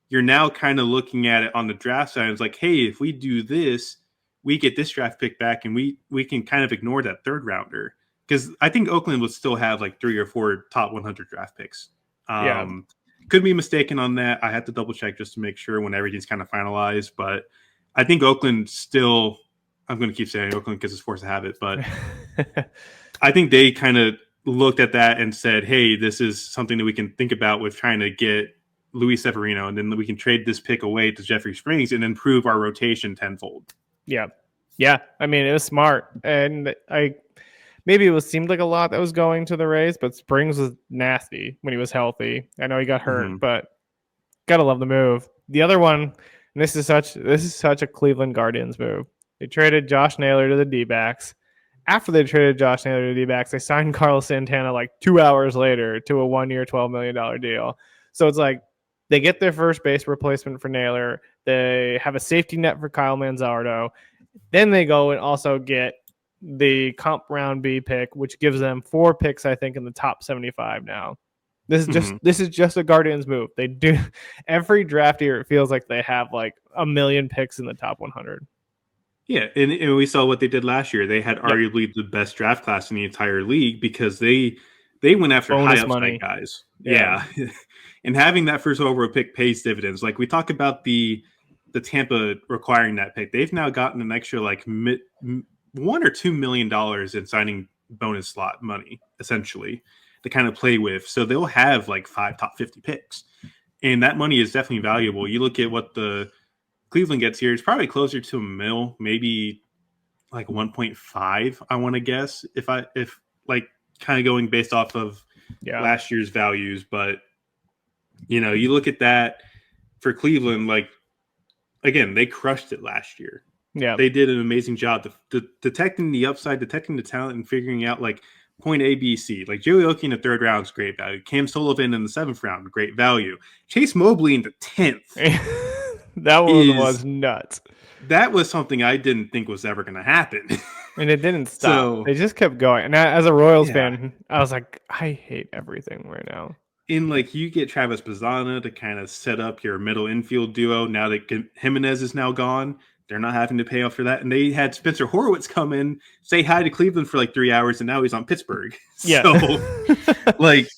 you're now kind of looking at it on the draft side. It's like, hey, if we do this, we get this draft pick back, and we can kind of ignore that third rounder, because I think Oakland would still have like 3 or 4 top 100 draft picks. Yeah. Could be mistaken on that. I have to double check just to make sure when everything's kind of finalized, but I think Oakland still, I'm going to keep saying Oakland because it's forced to have it, but I think they kind of looked at that and said, hey, this is something that we can think about with trying to get Luis Severino, and then we can trade this pick away to Jeffrey Springs and improve our rotation tenfold. Yeah. Yeah. I mean, it was smart. And maybe it seemed like a lot that was going to the Rays, but Springs was nasty when he was healthy. I know he got hurt, but gotta love the move. The other one, and this is such a Cleveland Guardians move. They traded Josh Naylor to the D-backs. After they traded Josh Naylor to the D-backs, they signed Carlos Santana like 2 hours later to a 1-year, $12 million deal. So it's like they get their first base replacement for Naylor. They have a safety net for Kyle Manzardo. Then they go and also get the comp round B pick, which gives them 4 picks, I think, in the top 75 now. This is just a Guardians move. They do every draft year. It feels like they have like a million picks in the top 100. Yeah, and we saw what they did last year. They had arguably the best draft class in the entire league, because they went after Bonus high upside money guys. Yeah. And having that first overall pick pays dividends. Like we talk about the Tampa requiring that pick. They've now gotten an extra like $1 or $2 million in signing bonus slot money, essentially, to kind of play with. So they'll have like 5 top 50 picks. And that money is definitely valuable. You look at what the Cleveland gets here, it's probably closer to $1 million, maybe like 1.5, I want to guess, if like kind of going based off of last year's values. But you look at that for Cleveland, like, again, they crushed it last year. Yeah, they did an amazing job detecting the upside, detecting the talent, and figuring out like point A, B, C. Like Joey Oakey in the 3rd round is great value. Cam Sullivan in the 7th round, great value. Chase Mobley in the 10th. That one was nuts. That was something I didn't think was ever going to happen. And it didn't stop. They just kept going. And as a Royals fan, I was like, I hate everything right now. In like, you get Travis Bazzana to kind of set up your middle infield duo. Now that Jimenez is now gone, they're not having to pay off for that. And they had Spencer Horwitz come in, say hi to Cleveland for like 3 hours, and now he's on Pittsburgh. Yeah. So, like,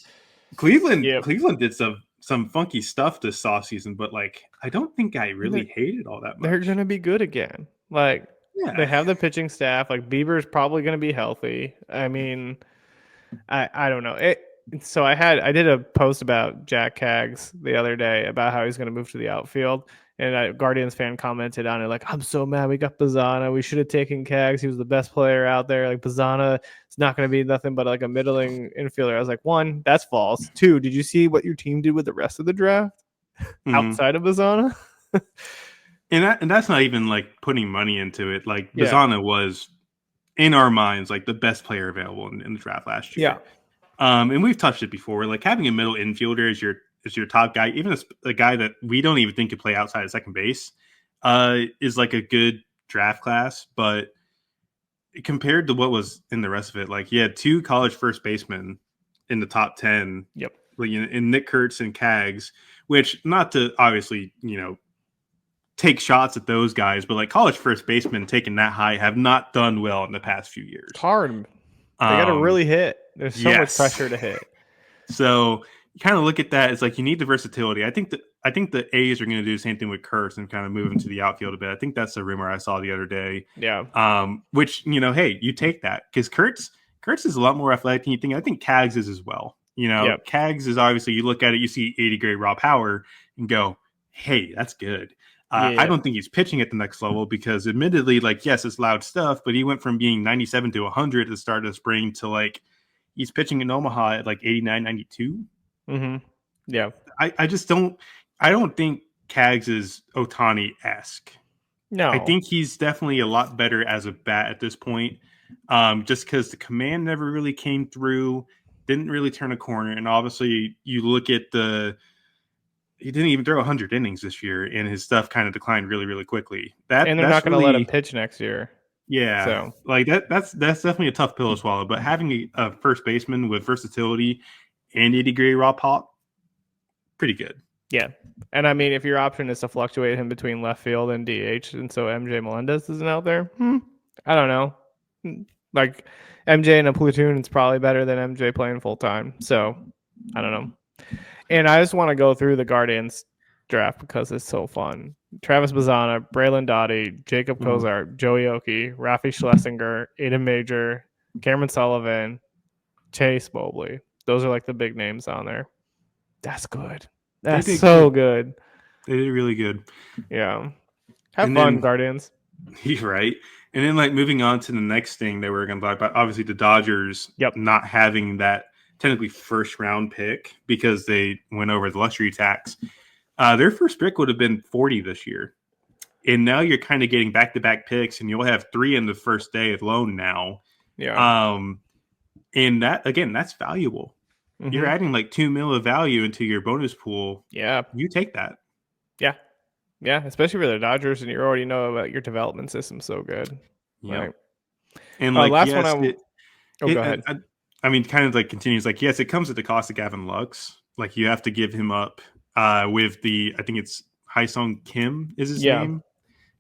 Cleveland did some funky stuff this offseason, but like, I don't think I really hated all that much. They're going to be good again. Like, they have the pitching staff. Like, Bieber's probably going to be healthy. I mean, I don't know. So I did a post about Jack Kaggs the other day about how he's going to move to the outfield. And a Guardians fan commented on it like, I'm so mad we got Bazzana. We should have taken Kaggs. He was the best player out there. Like, Bazzana is not going to be nothing but like a middling infielder. I was like, 1, that's false. 2, did you see what your team did with the rest of the draft outside of Bazzana? and that's not even like putting money into it. Like, Bazzana was, in our minds, like the best player available in the draft last year. Yeah. And we've touched it before. Like, having a middle infielder as your top guy, even a guy that we don't even think could play outside of second base, is like a good draft class. But compared to what was in the rest of it, like, you had 2 college first basemen in the top 10. Yep. Like, in Nick Kurtz and Kaggs, which, not to obviously, take shots at those guys, but like, college first basemen taken that high have not done well in the past few years. It's hard. They got to really hit. There's so much pressure to hit. So you kind of look at that. It's like, you need the versatility. I think the A's are going to do the same thing with Kurtz and kind of move him to the outfield a bit. I think that's the rumor I saw the other day. Yeah. Which, hey, you take that, because Kurtz is a lot more athletic than you think. I think Kaggs is as well. Kaggs is, obviously, you look at it, you see 80 grade Rob Howard and go, hey, that's good. I Yeah. don't think he's pitching at the next level because, admittedly, like, yes, it's loud stuff, but he went from being 97 to 100 at the start of spring to like he's pitching in Omaha at like 89, 92. Mm-hmm. Yeah. I just don't. I don't think Cags is Otani esque. I No. think he's definitely a lot better as a bat at this point. Just because the command never really came through, didn't really turn a corner, and obviously you look at he didn't even throw 100 innings this year, and his stuff kind of declined really, really quickly. And they're not That's going to let him really pitch next year. yeah, So, like that's definitely a tough pill to swallow. But having a first baseman with versatility and 80-degree raw pop, pretty good. yeah. And I mean, if your option is to fluctuate him between left field and DH, and so MJ Melendez isn't out there, I don't know. Like MJ in a platoon is probably better than MJ playing full time. So I don't know. And I just want to go through the Guardians draft because it's so fun. Travis Bazzana, Braylon Dottie, Jacob Kozar, Joey Oki, Rafi Schlesinger, Aiden Major, Cameron Sullivan, Chase Mobley. Those are like the big names on there. That's good. That's so good. They did really good. Yeah. Have And fun, then, Guardians. You're right. And then, like, moving on to the next thing that we're going to talk about, obviously the Dodgers not having that technically first round pick because they went over the luxury tax. Their first pick would have been 40 this year. And now you're kind of getting back-to-back picks, and you'll have 3 in the first day alone now. Yeah. And that, again, that's valuable. Mm-hmm. You're adding like $2 million of value into your bonus pool. Yeah. You take that. Yeah. Yeah, especially for the Dodgers, and you already know about your development system so good. Yeah. Right. And like, last yes, one go ahead. I mean, kind of like continues like, yes, it comes at the cost of Gavin Lux. Like, you have to give him up with I think it's Haesung Kim is his name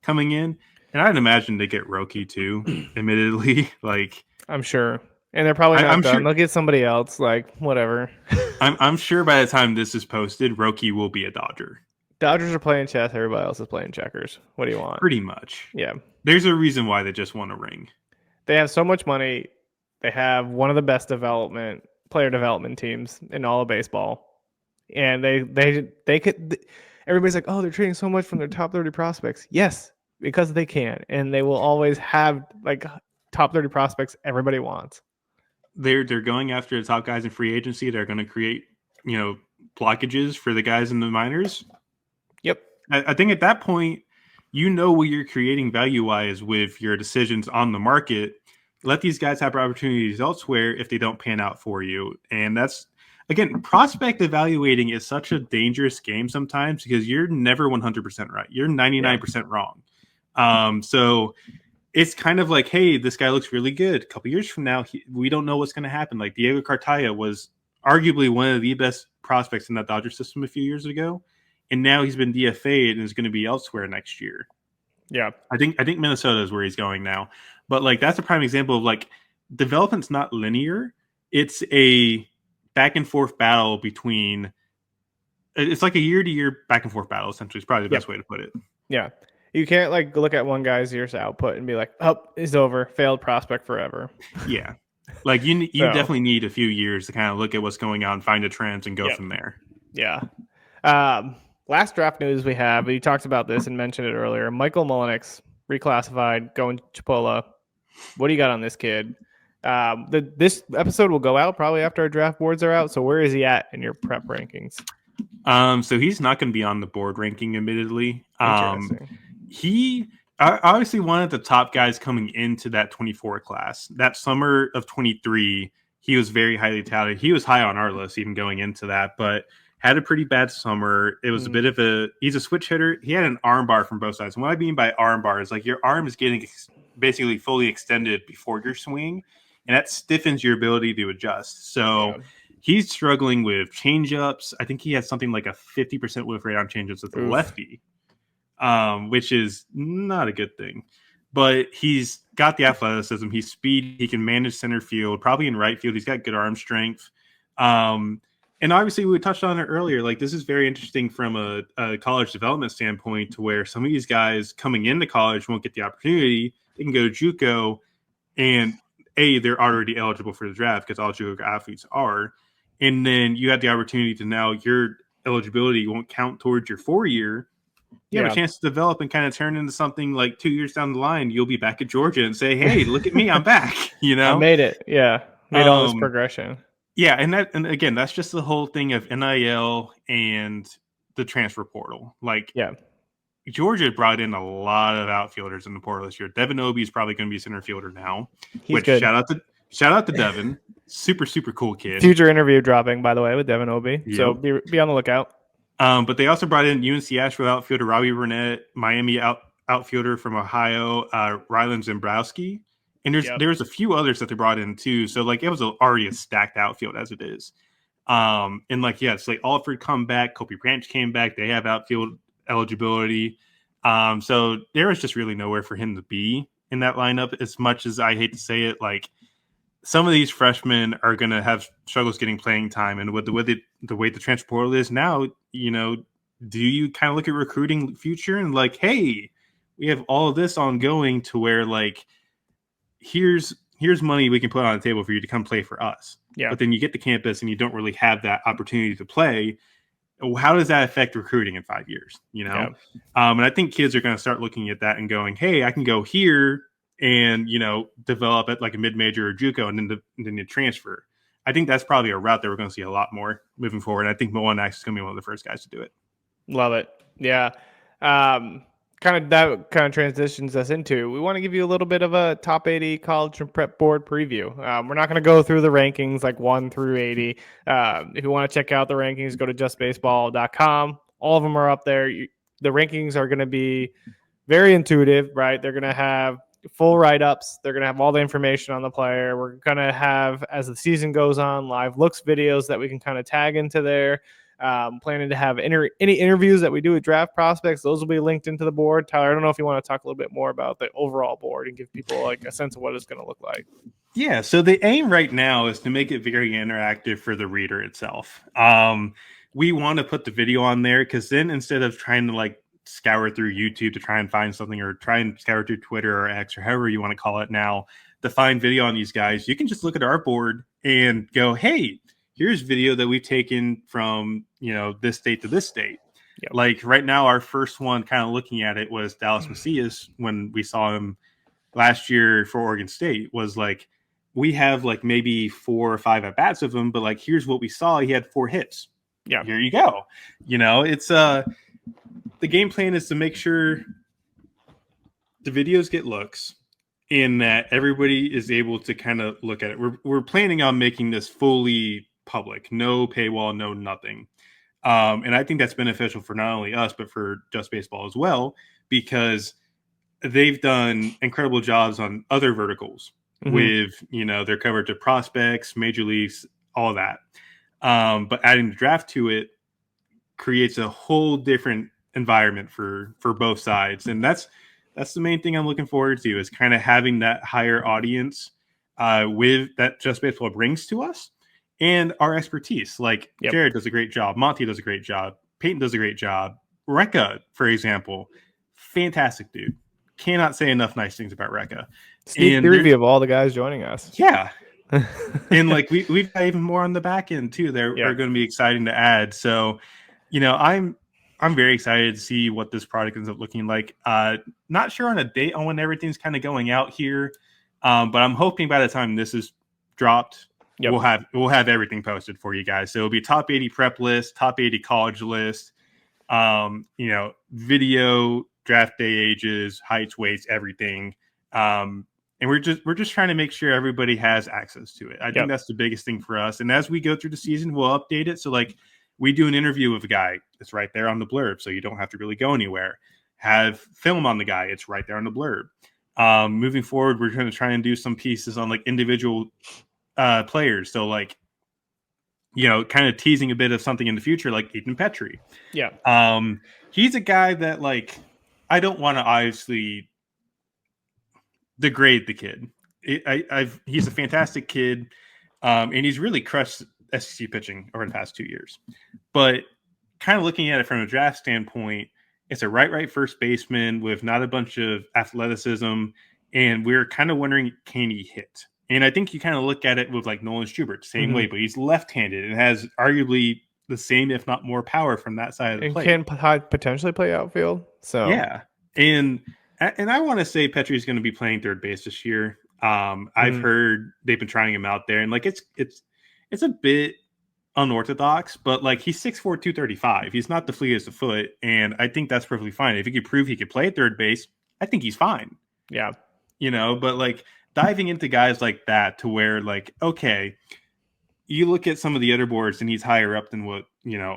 coming in. And I'd imagine they get Roki too, admittedly. Like, I'm sure. And they're probably not done. Sure. They'll get somebody else, like, whatever. I'm sure by the time this is posted, Roki will be a Dodger. Dodgers are playing chess. Everybody else is playing checkers. What do you want? Pretty much. Yeah. There's a reason why they just won a ring. They have so much money. They have one of the best player development teams in all of baseball. And they could. Everybody's like, oh, they're trading so much from their top 30 prospects. Yes, because they can. And they will always have like top 30 prospects everybody wants. They're going after the top guys in free agency. They're going to create, blockages for the guys in the minors. Yep. I think at that point, what you're creating value-wise with your decisions on the market. Let these guys have opportunities elsewhere if they don't pan out for you. And that's, again, prospect evaluating is such a dangerous game sometimes because you're never 100% right. You're 99% wrong. So it's kind of like, hey, this guy looks really good. A couple years from now, we don't know what's going to happen. Like Diego Cartaya was arguably one of the best prospects in that Dodger system a few years ago. And now he's been DFA'd and is going to be elsewhere next year. Yeah. I think Minnesota is where he's going now. But like that's a prime example of like development's not linear. It's a back and forth battle between it's like a year-to-year back and forth battle, essentially is probably the best way to put it. Yeah. You can't like look at one guy's year's output and be like, oh, it's over. Failed prospect forever. Yeah. Like you definitely need a few years to kind of look at what's going on, find the trends, and go from there. Yeah. Last draft news we have, we talked about this and mentioned it earlier. Michael Mullenix reclassified, going to Chipola. What do you got on this kid? This episode will go out probably after our draft boards are out. So where is he at in your prep rankings? So he's not going to be on the board ranking, admittedly. He obviously one of the top guys coming into that 24 class. That summer of 23, he was very highly touted. He was high on our list even going into that, but had a pretty bad summer. It was a bit of he's a switch hitter. He had an arm bar from both sides. And what I mean by arm bar is like your arm is getting basically fully extended before your swing, and that stiffens your ability to adjust. So he's struggling with changeups. I think he has something like a 50% whiff rate on changeups with the lefty, which is not a good thing. But he's got the athleticism. He's speed. He can manage center field, probably in right field. He's got good arm strength. And obviously, we touched on it earlier. Like, this is very interesting from a college development standpoint to where some of these guys coming into college won't get the opportunity. They can go to JuCo, and they're already eligible for the draft because all JuCo athletes are. And then you have the opportunity to now your eligibility won't count towards your 4-year. you have a Yeah, chance to develop and kind of turn into something like 2 years down the line. You'll be back at Georgia and say, "Hey, look at me, I'm back." You I know. made it. Yeah, made all this Um, progression. yeah, and again, that's just the whole thing of NIL and the transfer portal. Like Yeah, Georgia brought in a lot of outfielders in the portal this year. Devin Obie is probably going to be a center fielder now. he's Which good. shout out to Devin, super cool kid. Future interview dropping, by the way, with Devin Obi. So Yep. be on the lookout. But they also brought in UNC Asheville outfielder Robbie Burnett, Miami outfielder from Ohio, Rylan Zembrowski, and Yep. there's a few others that they brought in too. So like it was already a stacked outfield as it is. And like it's like Alford come back, Kobe Branch came back. They have outfield eligibility. So there was just really nowhere for him to be in that lineup. As much as I hate to say it, like some of these freshmen are going to have struggles getting playing time, and with the way the transfer portal is now, do you kind of look at recruiting future and like, hey, we have all of this ongoing to where like here's money we can put on the table for you to come play for us. Yeah. But then you get to campus and you don't really have that opportunity to play. How does that affect recruiting in 5 years? Yeah. And I think kids are going to start looking at that and going, hey, I can go here and develop at like a mid-major or JuCo and then you transfer. I think that's probably a route that we're going to see a lot more moving forward. I think Moanax is going to be one of the first guys to do it. Love it. Yeah. That kind of transitions us into, we want to give you a little bit of a top 80 college and prep board preview. We're not going to go through the rankings like 1 through 80. If you want to check out the rankings, go to justbaseball.com. All of them are up there. The rankings are going to be very intuitive, right? They're going to have full write-ups. They're going to have all the information on the player. We're going to have, as the season goes on, live looks videos that we can kind of tag into there. Planning to have any interviews that we do with draft prospects. Those will be linked into the board. Tyler, I don't know if you want to talk a little bit more about the overall board and give people like a sense of what it's going to look like. Yeah, so the aim right now is to make it very interactive for the reader itself. We want to put the video on there because then instead of trying to like scour through YouTube to try and find something or try and scour through Twitter or X or however you want to call it now to find video on these guys, you can just look at our board and go, hey, here's video that we've taken from, this state to this state. Yep. Like right now, our first one kind of looking at it was Dallas Macias when we saw him last year for Oregon State was like, we have like maybe 4 or 5 at bats of him, but like, here's what we saw. He had 4 hits. Yeah. Here you go. It's the game plan is to make sure the videos get looks and that everybody is able to kind of look at it. We're planning on making this fully public, no paywall, no nothing. And I think that's beneficial for not only us, but for Just Baseball as well, because they've done incredible jobs on other verticals with, their coverage of prospects, major leagues, all that. But adding the draft to it creates a whole different environment for both sides. And that's the main thing I'm looking forward to is kind of having that higher audience with that Just Baseball brings to us and our expertise. Like Jared does a great job. Monty does a great job. Peyton does a great job. Rekka, for example, fantastic dude. Cannot say enough nice things about Rekka. Sneak preview of all the guys joining us. Yeah. And like we've got even more on the back end too. They're going to be exciting to add. So, I'm very excited to see what this product ends up looking like. Not sure on a date on when everything's kind of going out here, but I'm hoping by the time this is dropped, we'll have everything posted for you guys. So it'll be top 80 prep list, top 80 college list, video, draft day ages, heights, weights, everything. And we're just trying to make sure everybody has access to it. I think that's the biggest thing for us. And as we go through the season, we'll update it. So like we do an interview with a guy, it's right there on the blurb, so you don't have to really go anywhere. Have film on the guy, it's right there on the blurb. Moving forward, we're going to try and do some pieces on like individual players. So like, kind of teasing a bit of something in the future, like Ethan Petrie. Yeah. He's a guy that like, I don't want to obviously degrade the kid. He's a fantastic kid, and he's really crushed SEC pitching over the past 2 years. But kind of looking at it from a draft standpoint, it's a right first baseman with not a bunch of athleticism, and we're kind of wondering, can he hit? And I think you kind of look at it with like Nolan Schubert, same way, but he's left-handed and has arguably the same, if not more, power from that side of the And plate. can potentially play outfield. So Yeah, and I want to say Petrie's going to be playing third base this year. I've heard they've been trying him out there, and like it's a bit unorthodox, but like he's 6'4", 235. He's not the fleetest of foot, and I think that's perfectly fine. If he could prove he could play at third base, I think he's fine. yeah, But like diving into guys like that to where like, okay, you look at some of the other boards and he's higher up than what,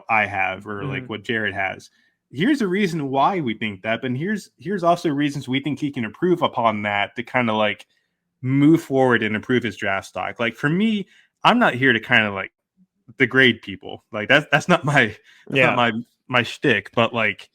I have or like what Jared has. Here's a reason why we think that, but here's also reasons we think he can improve upon that to kind of like move forward and improve his draft stock. Like for me, I'm not here to kind of like degrade people. Like that's not my shtick, but like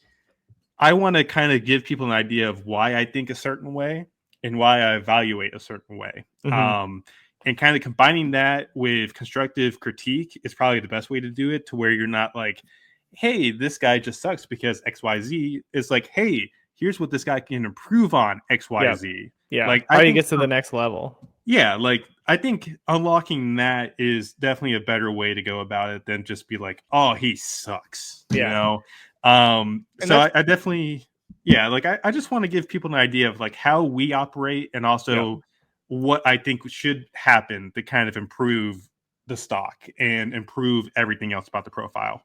I want to kind of give people an idea of why I think a certain way and why I evaluate a certain way. And kind of combining that with constructive critique is probably the best way to do it, to where you're not like, hey, this guy just sucks because XYZ. It's like, hey, here's what this guy can improve on XYZ. Yeah. Like how he gets to the next level. Yeah. Like I think unlocking that is definitely a better way to go about it than just be like, oh, he sucks. So I definitely, like I just want to give people an idea of like how we operate and also what I think should happen to kind of improve the stock and improve everything else about the profile.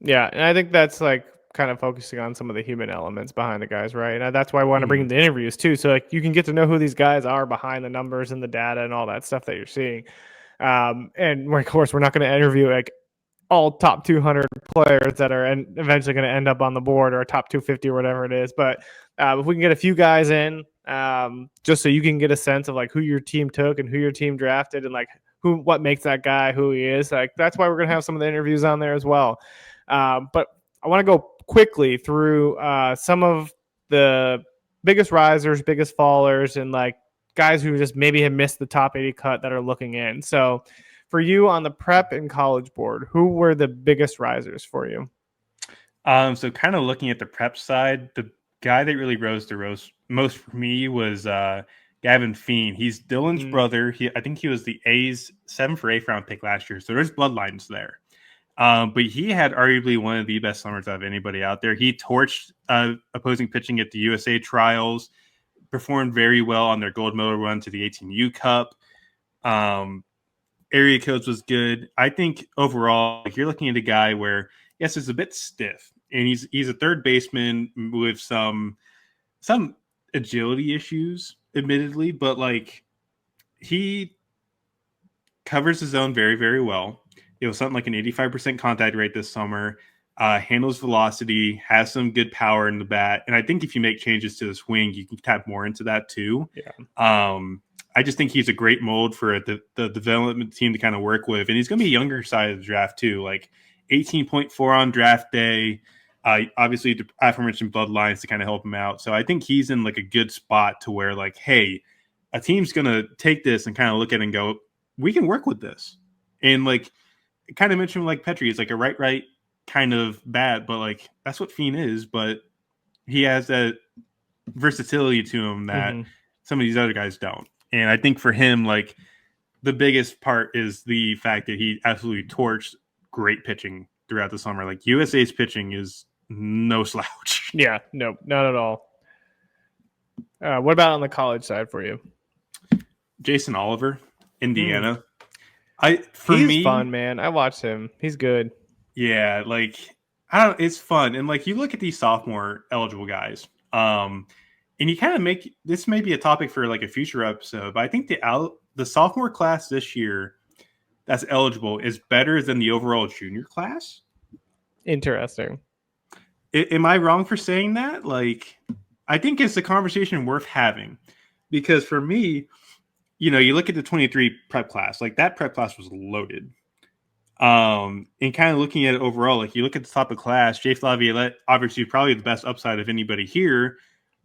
Yeah, and I think that's like kind of focusing on some of the human elements behind the guys, right? And that's why I want to bring the interviews too, so like you can get to know who these guys are behind the numbers and the data and all that stuff that you're seeing. And of course, we're not going to interview like all top 200 players that are eventually going to end up on the board, or top 250 or whatever it is. But if we can get a few guys in, just so you can get a sense of like who your team took and who your team drafted and like what makes that guy who he is. Like that's why we're going to have some of the interviews on there as well. But I want to go quickly through some of the biggest risers, biggest fallers, and like guys who just maybe have missed the top 80 cut that are looking in. So for you on the prep and college board, who were the biggest risers for you? So kind of looking at the prep side, the guy that really rose the most for me was Gavin Feen. He's Dylan's brother. I think he was the A's 7th or 8th round pick last year. So there's bloodlines there. But he had arguably one of the best summers of anybody out there. He torched opposing pitching at the USA trials, performed very well on their gold medal run to the 18U Cup. Area codes was good. I think overall, like you're looking at a guy where, yes, it's a bit stiff, and he's a third baseman with some agility issues, admittedly, but like he covers his zone very, very well. It was something like an 85% contact rate this summer, handles velocity, has some good power in the bat. And I think if you make changes to the swing, you can tap more into that too. Yeah. I just think he's a great mold for the development team to kind of work with. And he's going to be a younger side of the draft too, like 18.4 on draft day. Obviously, the aforementioned bloodlines to kind of help him out. So I think he's in like a good spot to where like, hey, a team's going to take this and kind of look at it and go, we can work with this. And like, kind of mentioned like Petrie is like a right kind of bat, but like that's what Feen is. But he has that versatility to him that some of these other guys don't. And I think for him, like the biggest part is the fact that he absolutely torched great pitching throughout the summer. Like USA's pitching is no slouch. Yeah, no, not at all. What about on the college side for you? Jason Oliver, Indiana. He's fun, man. I watched him. He's good. Yeah, like it's fun. And like you look at these sophomore eligible guys, and you kind of make this may be a topic for like a future episode, but I think the sophomore class this year that's eligible is better than the overall junior class. Interesting. Am I wrong for saying that? Like, I think it's a conversation worth having, because for me, you look at the 23 prep class, like that prep class was loaded. And kind of looking at it overall, like you look at the top of class, Jay Flaviolette, obviously probably the best upside of anybody here,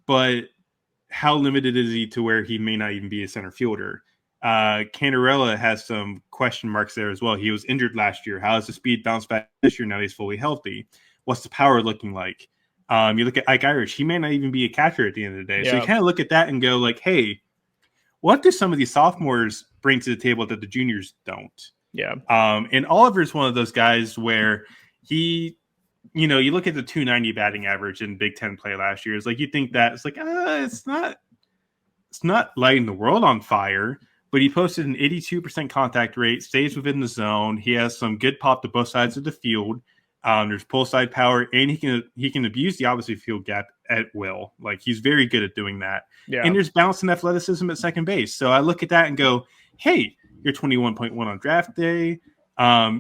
but how limited is he to where he may not even be a center fielder? Cantarella has some question marks there as well. He was injured last year. How has the speed bounced back this year now he's fully healthy? What's the power looking like? You look at Ike Irish, he may not even be a catcher at the end of the day. Yeah. So you kind of look at that and go like, hey, what do some of these sophomores bring to the table that the juniors don't? Yeah. And Oliver's one of those guys where he, you look at the 290 batting average in Big Ten play last year. It's like you think that it's like it's not lighting the world on fire, but he posted an 82% contact rate, stays within the zone. He has some good pop to both sides of the field. There's pull side power, and he can abuse the opposite field gap at will. Like, he's very good at doing that. Yeah. And there's balance and athleticism at second base. So I look at that and go, hey, you're 21.1 on draft day.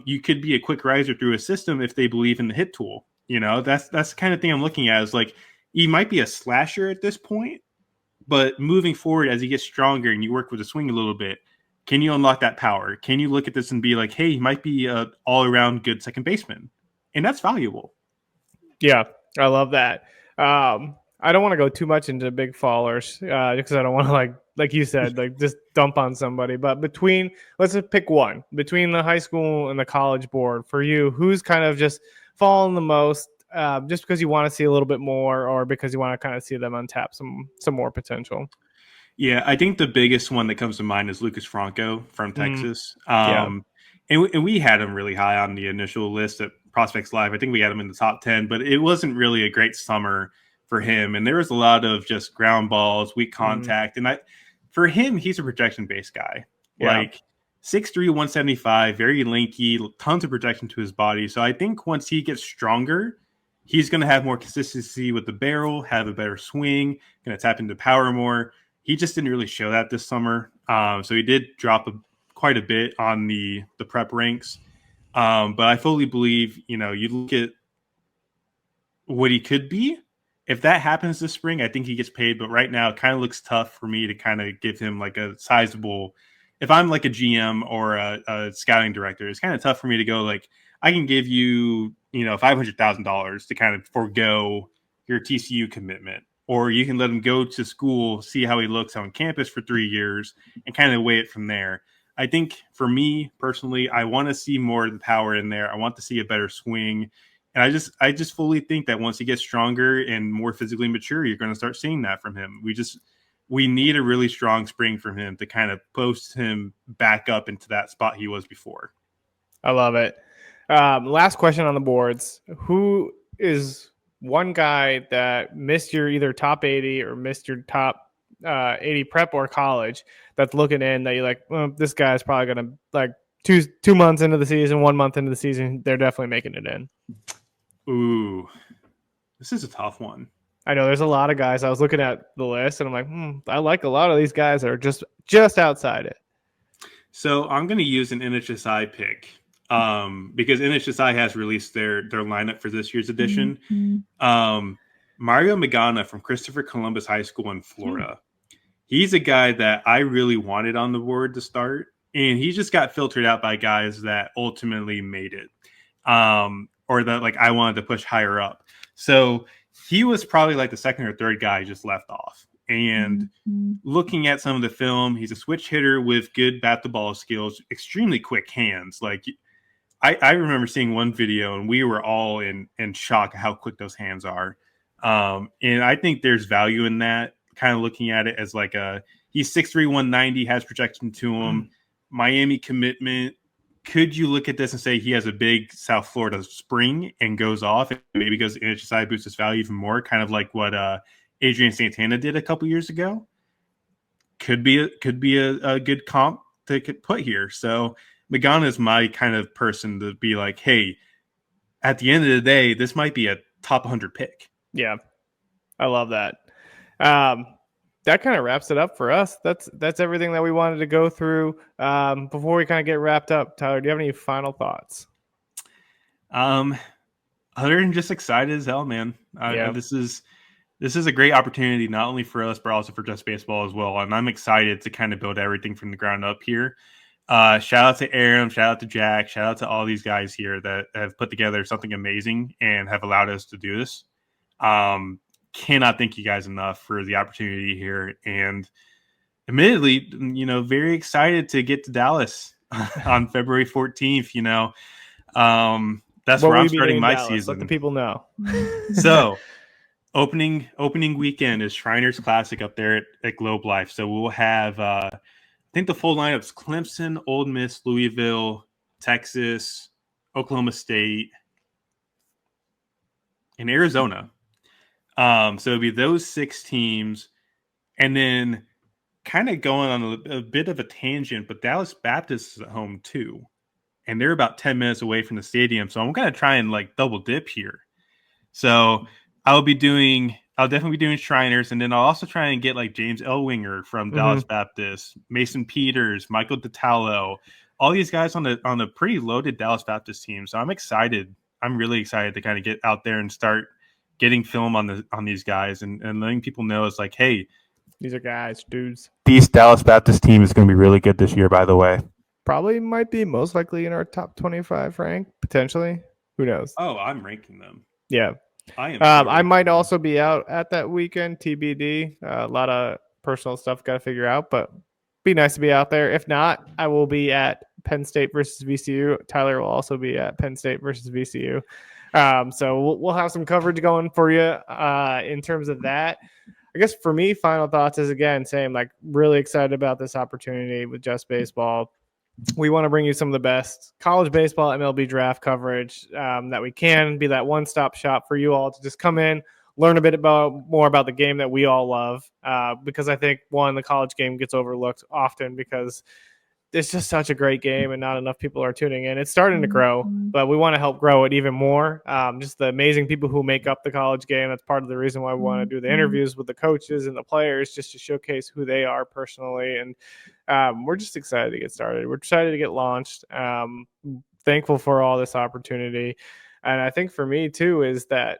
You could be a quick riser through a system if they believe in the hit tool. That's the kind of thing I'm looking at. Is like, he might be a slasher at this point, but moving forward as he gets stronger and you work with the swing a little bit, can you unlock that power? Can you look at this and be like, hey, he might be a all-around good second baseman? And that's valuable. Yeah, I love that. I don't want to go too much into big fallers because I don't want to like you said, like just dump on somebody. But let's just pick one between the high school and the college board for you. Who's kind of just fallen the most, just because you want to see a little bit more, or because you want to kind of see them untap some more potential? Yeah, I think the biggest one that comes to mind is Lucas Franco from Texas. Yeah. And we had him really high on the initial list at Prospects Live. I think we had him in the top 10, but it wasn't really a great summer for him. And there was a lot of just ground balls, weak contact. And for him, he's a projection-based guy. Yeah. Like 6'3", 175, very lanky, tons of projection to his body. So I think once he gets stronger, he's going to have more consistency with the barrel, have a better swing, going to tap into power more. He just didn't really show that this summer. So he did drop quite a bit on the prep ranks. But I fully believe, you look at what he could be. If that happens this spring, I think he gets paid. But right now, it kind of looks tough for me to kind of give him like a sizable. If I'm like a GM or a scouting director, it's kind of tough for me to go like, I can give you, $500,000 to kind of forego your TCU commitment. Or you can let him go to school, see how he looks on campus for 3 years, and kind of weigh it from there. I think for me personally, I want to see more of the power in there. I want to see a better swing. And I just fully think that once he gets stronger and more physically mature, you're going to start seeing that from him. We need a really strong spring from him to kind of post him back up into that spot he was before. I love it. Last question on the boards. Who is one guy that missed your either top 80 or missed your top 80 prep or college that's looking in that you're like, well, this guy's probably going to, like, two months into the season, 1 month into the season, they're definitely making it in? Ooh, this is a tough one. I know there's a lot of guys. I was looking at the list and I'm like, I like a lot of these guys that are just outside it. So I'm going to use an NHSI pick because NHSI has released their lineup for this year's edition. Mario Magana from Christopher Columbus High School in Florida. He's a guy that I really wanted on the board to start, and he just got filtered out by guys that ultimately made it, or that like I wanted to push higher up. So he was probably like the second or third guy just left off. And looking at some of the film, he's a switch hitter with good bat-to-ball skills, extremely quick hands. Like I remember seeing one video, and we were all in shock at how quick those hands are. And I think there's value in that, kind of looking at it as like he's 6'3", 190, has projection to him. Miami commitment. Could you look at this and say he has a big South Florida spring and goes off and maybe goes to NHSI, boosts his value even more, kind of like what Adrian Santana did a couple years ago? Could be a good comp to put here. So Magana is my kind of person to be like, hey, at the end of the day, this might be a top 100 pick. Yeah, I love that. That kind of wraps it up for us. That's everything that we wanted to go through. Before we kind of get wrapped up, Tyler, do you have any final thoughts? Other than just excited as hell, man. This is a great opportunity, not only for us, but also for Just Baseball as well. And I'm excited to kind of build everything from the ground up here. Shout out to Aaron, shout out to Jack, shout out to all these guys here that have put together something amazing and have allowed us to do this. Cannot thank you guys enough for the opportunity here. And admittedly, very excited to get to Dallas on February 14th. That's where I'm starting my season. Let the people know. So opening weekend is Shriners Classic up there at Globe Life. So we'll have, I think the full lineup's Clemson, Ole Miss, Louisville, Texas, Oklahoma State, and Arizona. So it'd be those 6 teams, and then kind of going on a bit of a tangent, but Dallas Baptist is at home too, and they're about 10 minutes away from the stadium. So I'm gonna try and like double dip here. So I'll definitely be doing Shriners, and then I'll also try and get like James Elwinger from Dallas Baptist, Mason Peters, Michael DeTallo, all these guys on the pretty loaded Dallas Baptist team. So I'm excited. I'm really excited to kind of get out there and start getting film on these guys and letting people know it's like, hey, These are guys, dudes. This Dallas Baptist team is going to be really good this year, by the way. Probably might be most likely in our top 25 rank, potentially. Who knows? Oh, I'm ranking them. Yeah. I am. I might also be out at that weekend, TBD. A lot of personal stuff got to figure out, but be nice to be out there. If not, I will be at Penn State versus VCU. Tyler will also be at Penn State versus VCU. So we'll have some coverage going for you in terms of that. I guess for me, final thoughts is again saying like really excited about this opportunity with Just Baseball. We want to bring you some of the best college baseball MLB draft coverage that we can, be that one-stop shop for you all to just come in, learn a bit more about the game that we all love. Because I think the college game gets overlooked often because it's just such a great game and not enough people are tuning in. It's starting to grow, but we want to help grow it even more. Just the amazing people who make up the college game. That's part of the reason why we want to do the interviews with the coaches and the players, just to showcase who they are personally. And we're just excited to get started. We're excited to get launched. Thankful for all this opportunity. And I think for me too is that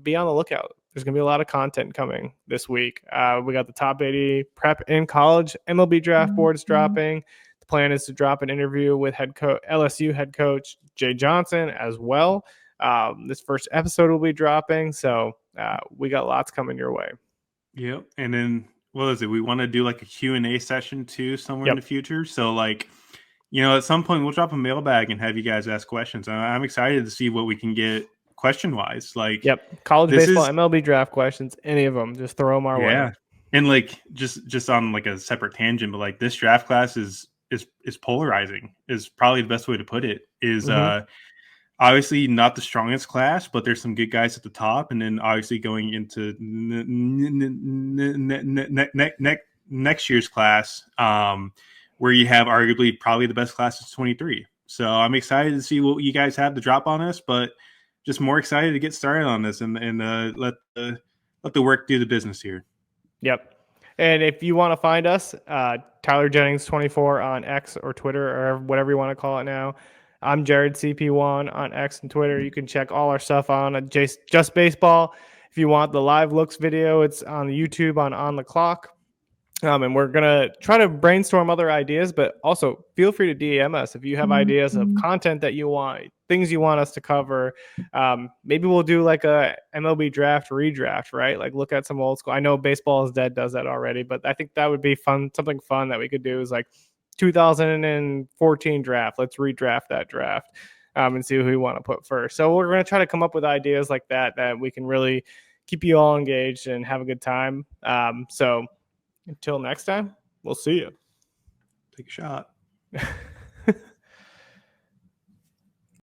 be on the lookout. There's going to be a lot of content coming this week. We got the top 80 prep in college MLB draft boards dropping. The plan is to drop an interview with LSU head coach Jay Johnson as well. This first episode will be dropping, so we got lots coming your way. Yep. And then what is it? We want to do like a Q&A session too somewhere in the future. So like, at some point we'll drop a mailbag and have you guys ask questions. I'm excited to see what we can get question-wise. Like, college baseball, MLB draft questions, any of them, just throw them our way. Yeah. And like just on like a separate tangent, but like this draft class is polarizing is probably the best way to put it. Is obviously not the strongest class, but there's some good guys at the top, and then obviously going into next year's class, where you have arguably probably the best class is 23. So I'm excited to see what you guys have to drop on us, but just more excited to get started on this and let the work do the business here. Yep. And if you want to find us, Tyler Jennings 24 on X or Twitter or whatever you want to call it now. I'm Jared CP1 on X and Twitter. You can check all our stuff on Just Baseball. If you want the live looks video, it's on YouTube on the clock. And we're going to try to brainstorm other ideas, but also feel free to DM us if you have ideas of content that you want, things you want us to cover. Maybe we'll do like a MLB draft redraft, right? Like look at some old school. I know Baseball is Dead does that already, but I think that would be fun. Something fun that we could do is like 2014 draft. Let's redraft that draft and see who we want to put first. So we're going to try to come up with ideas like that we can really keep you all engaged and have a good time. So until next time, we'll see you. Take a shot.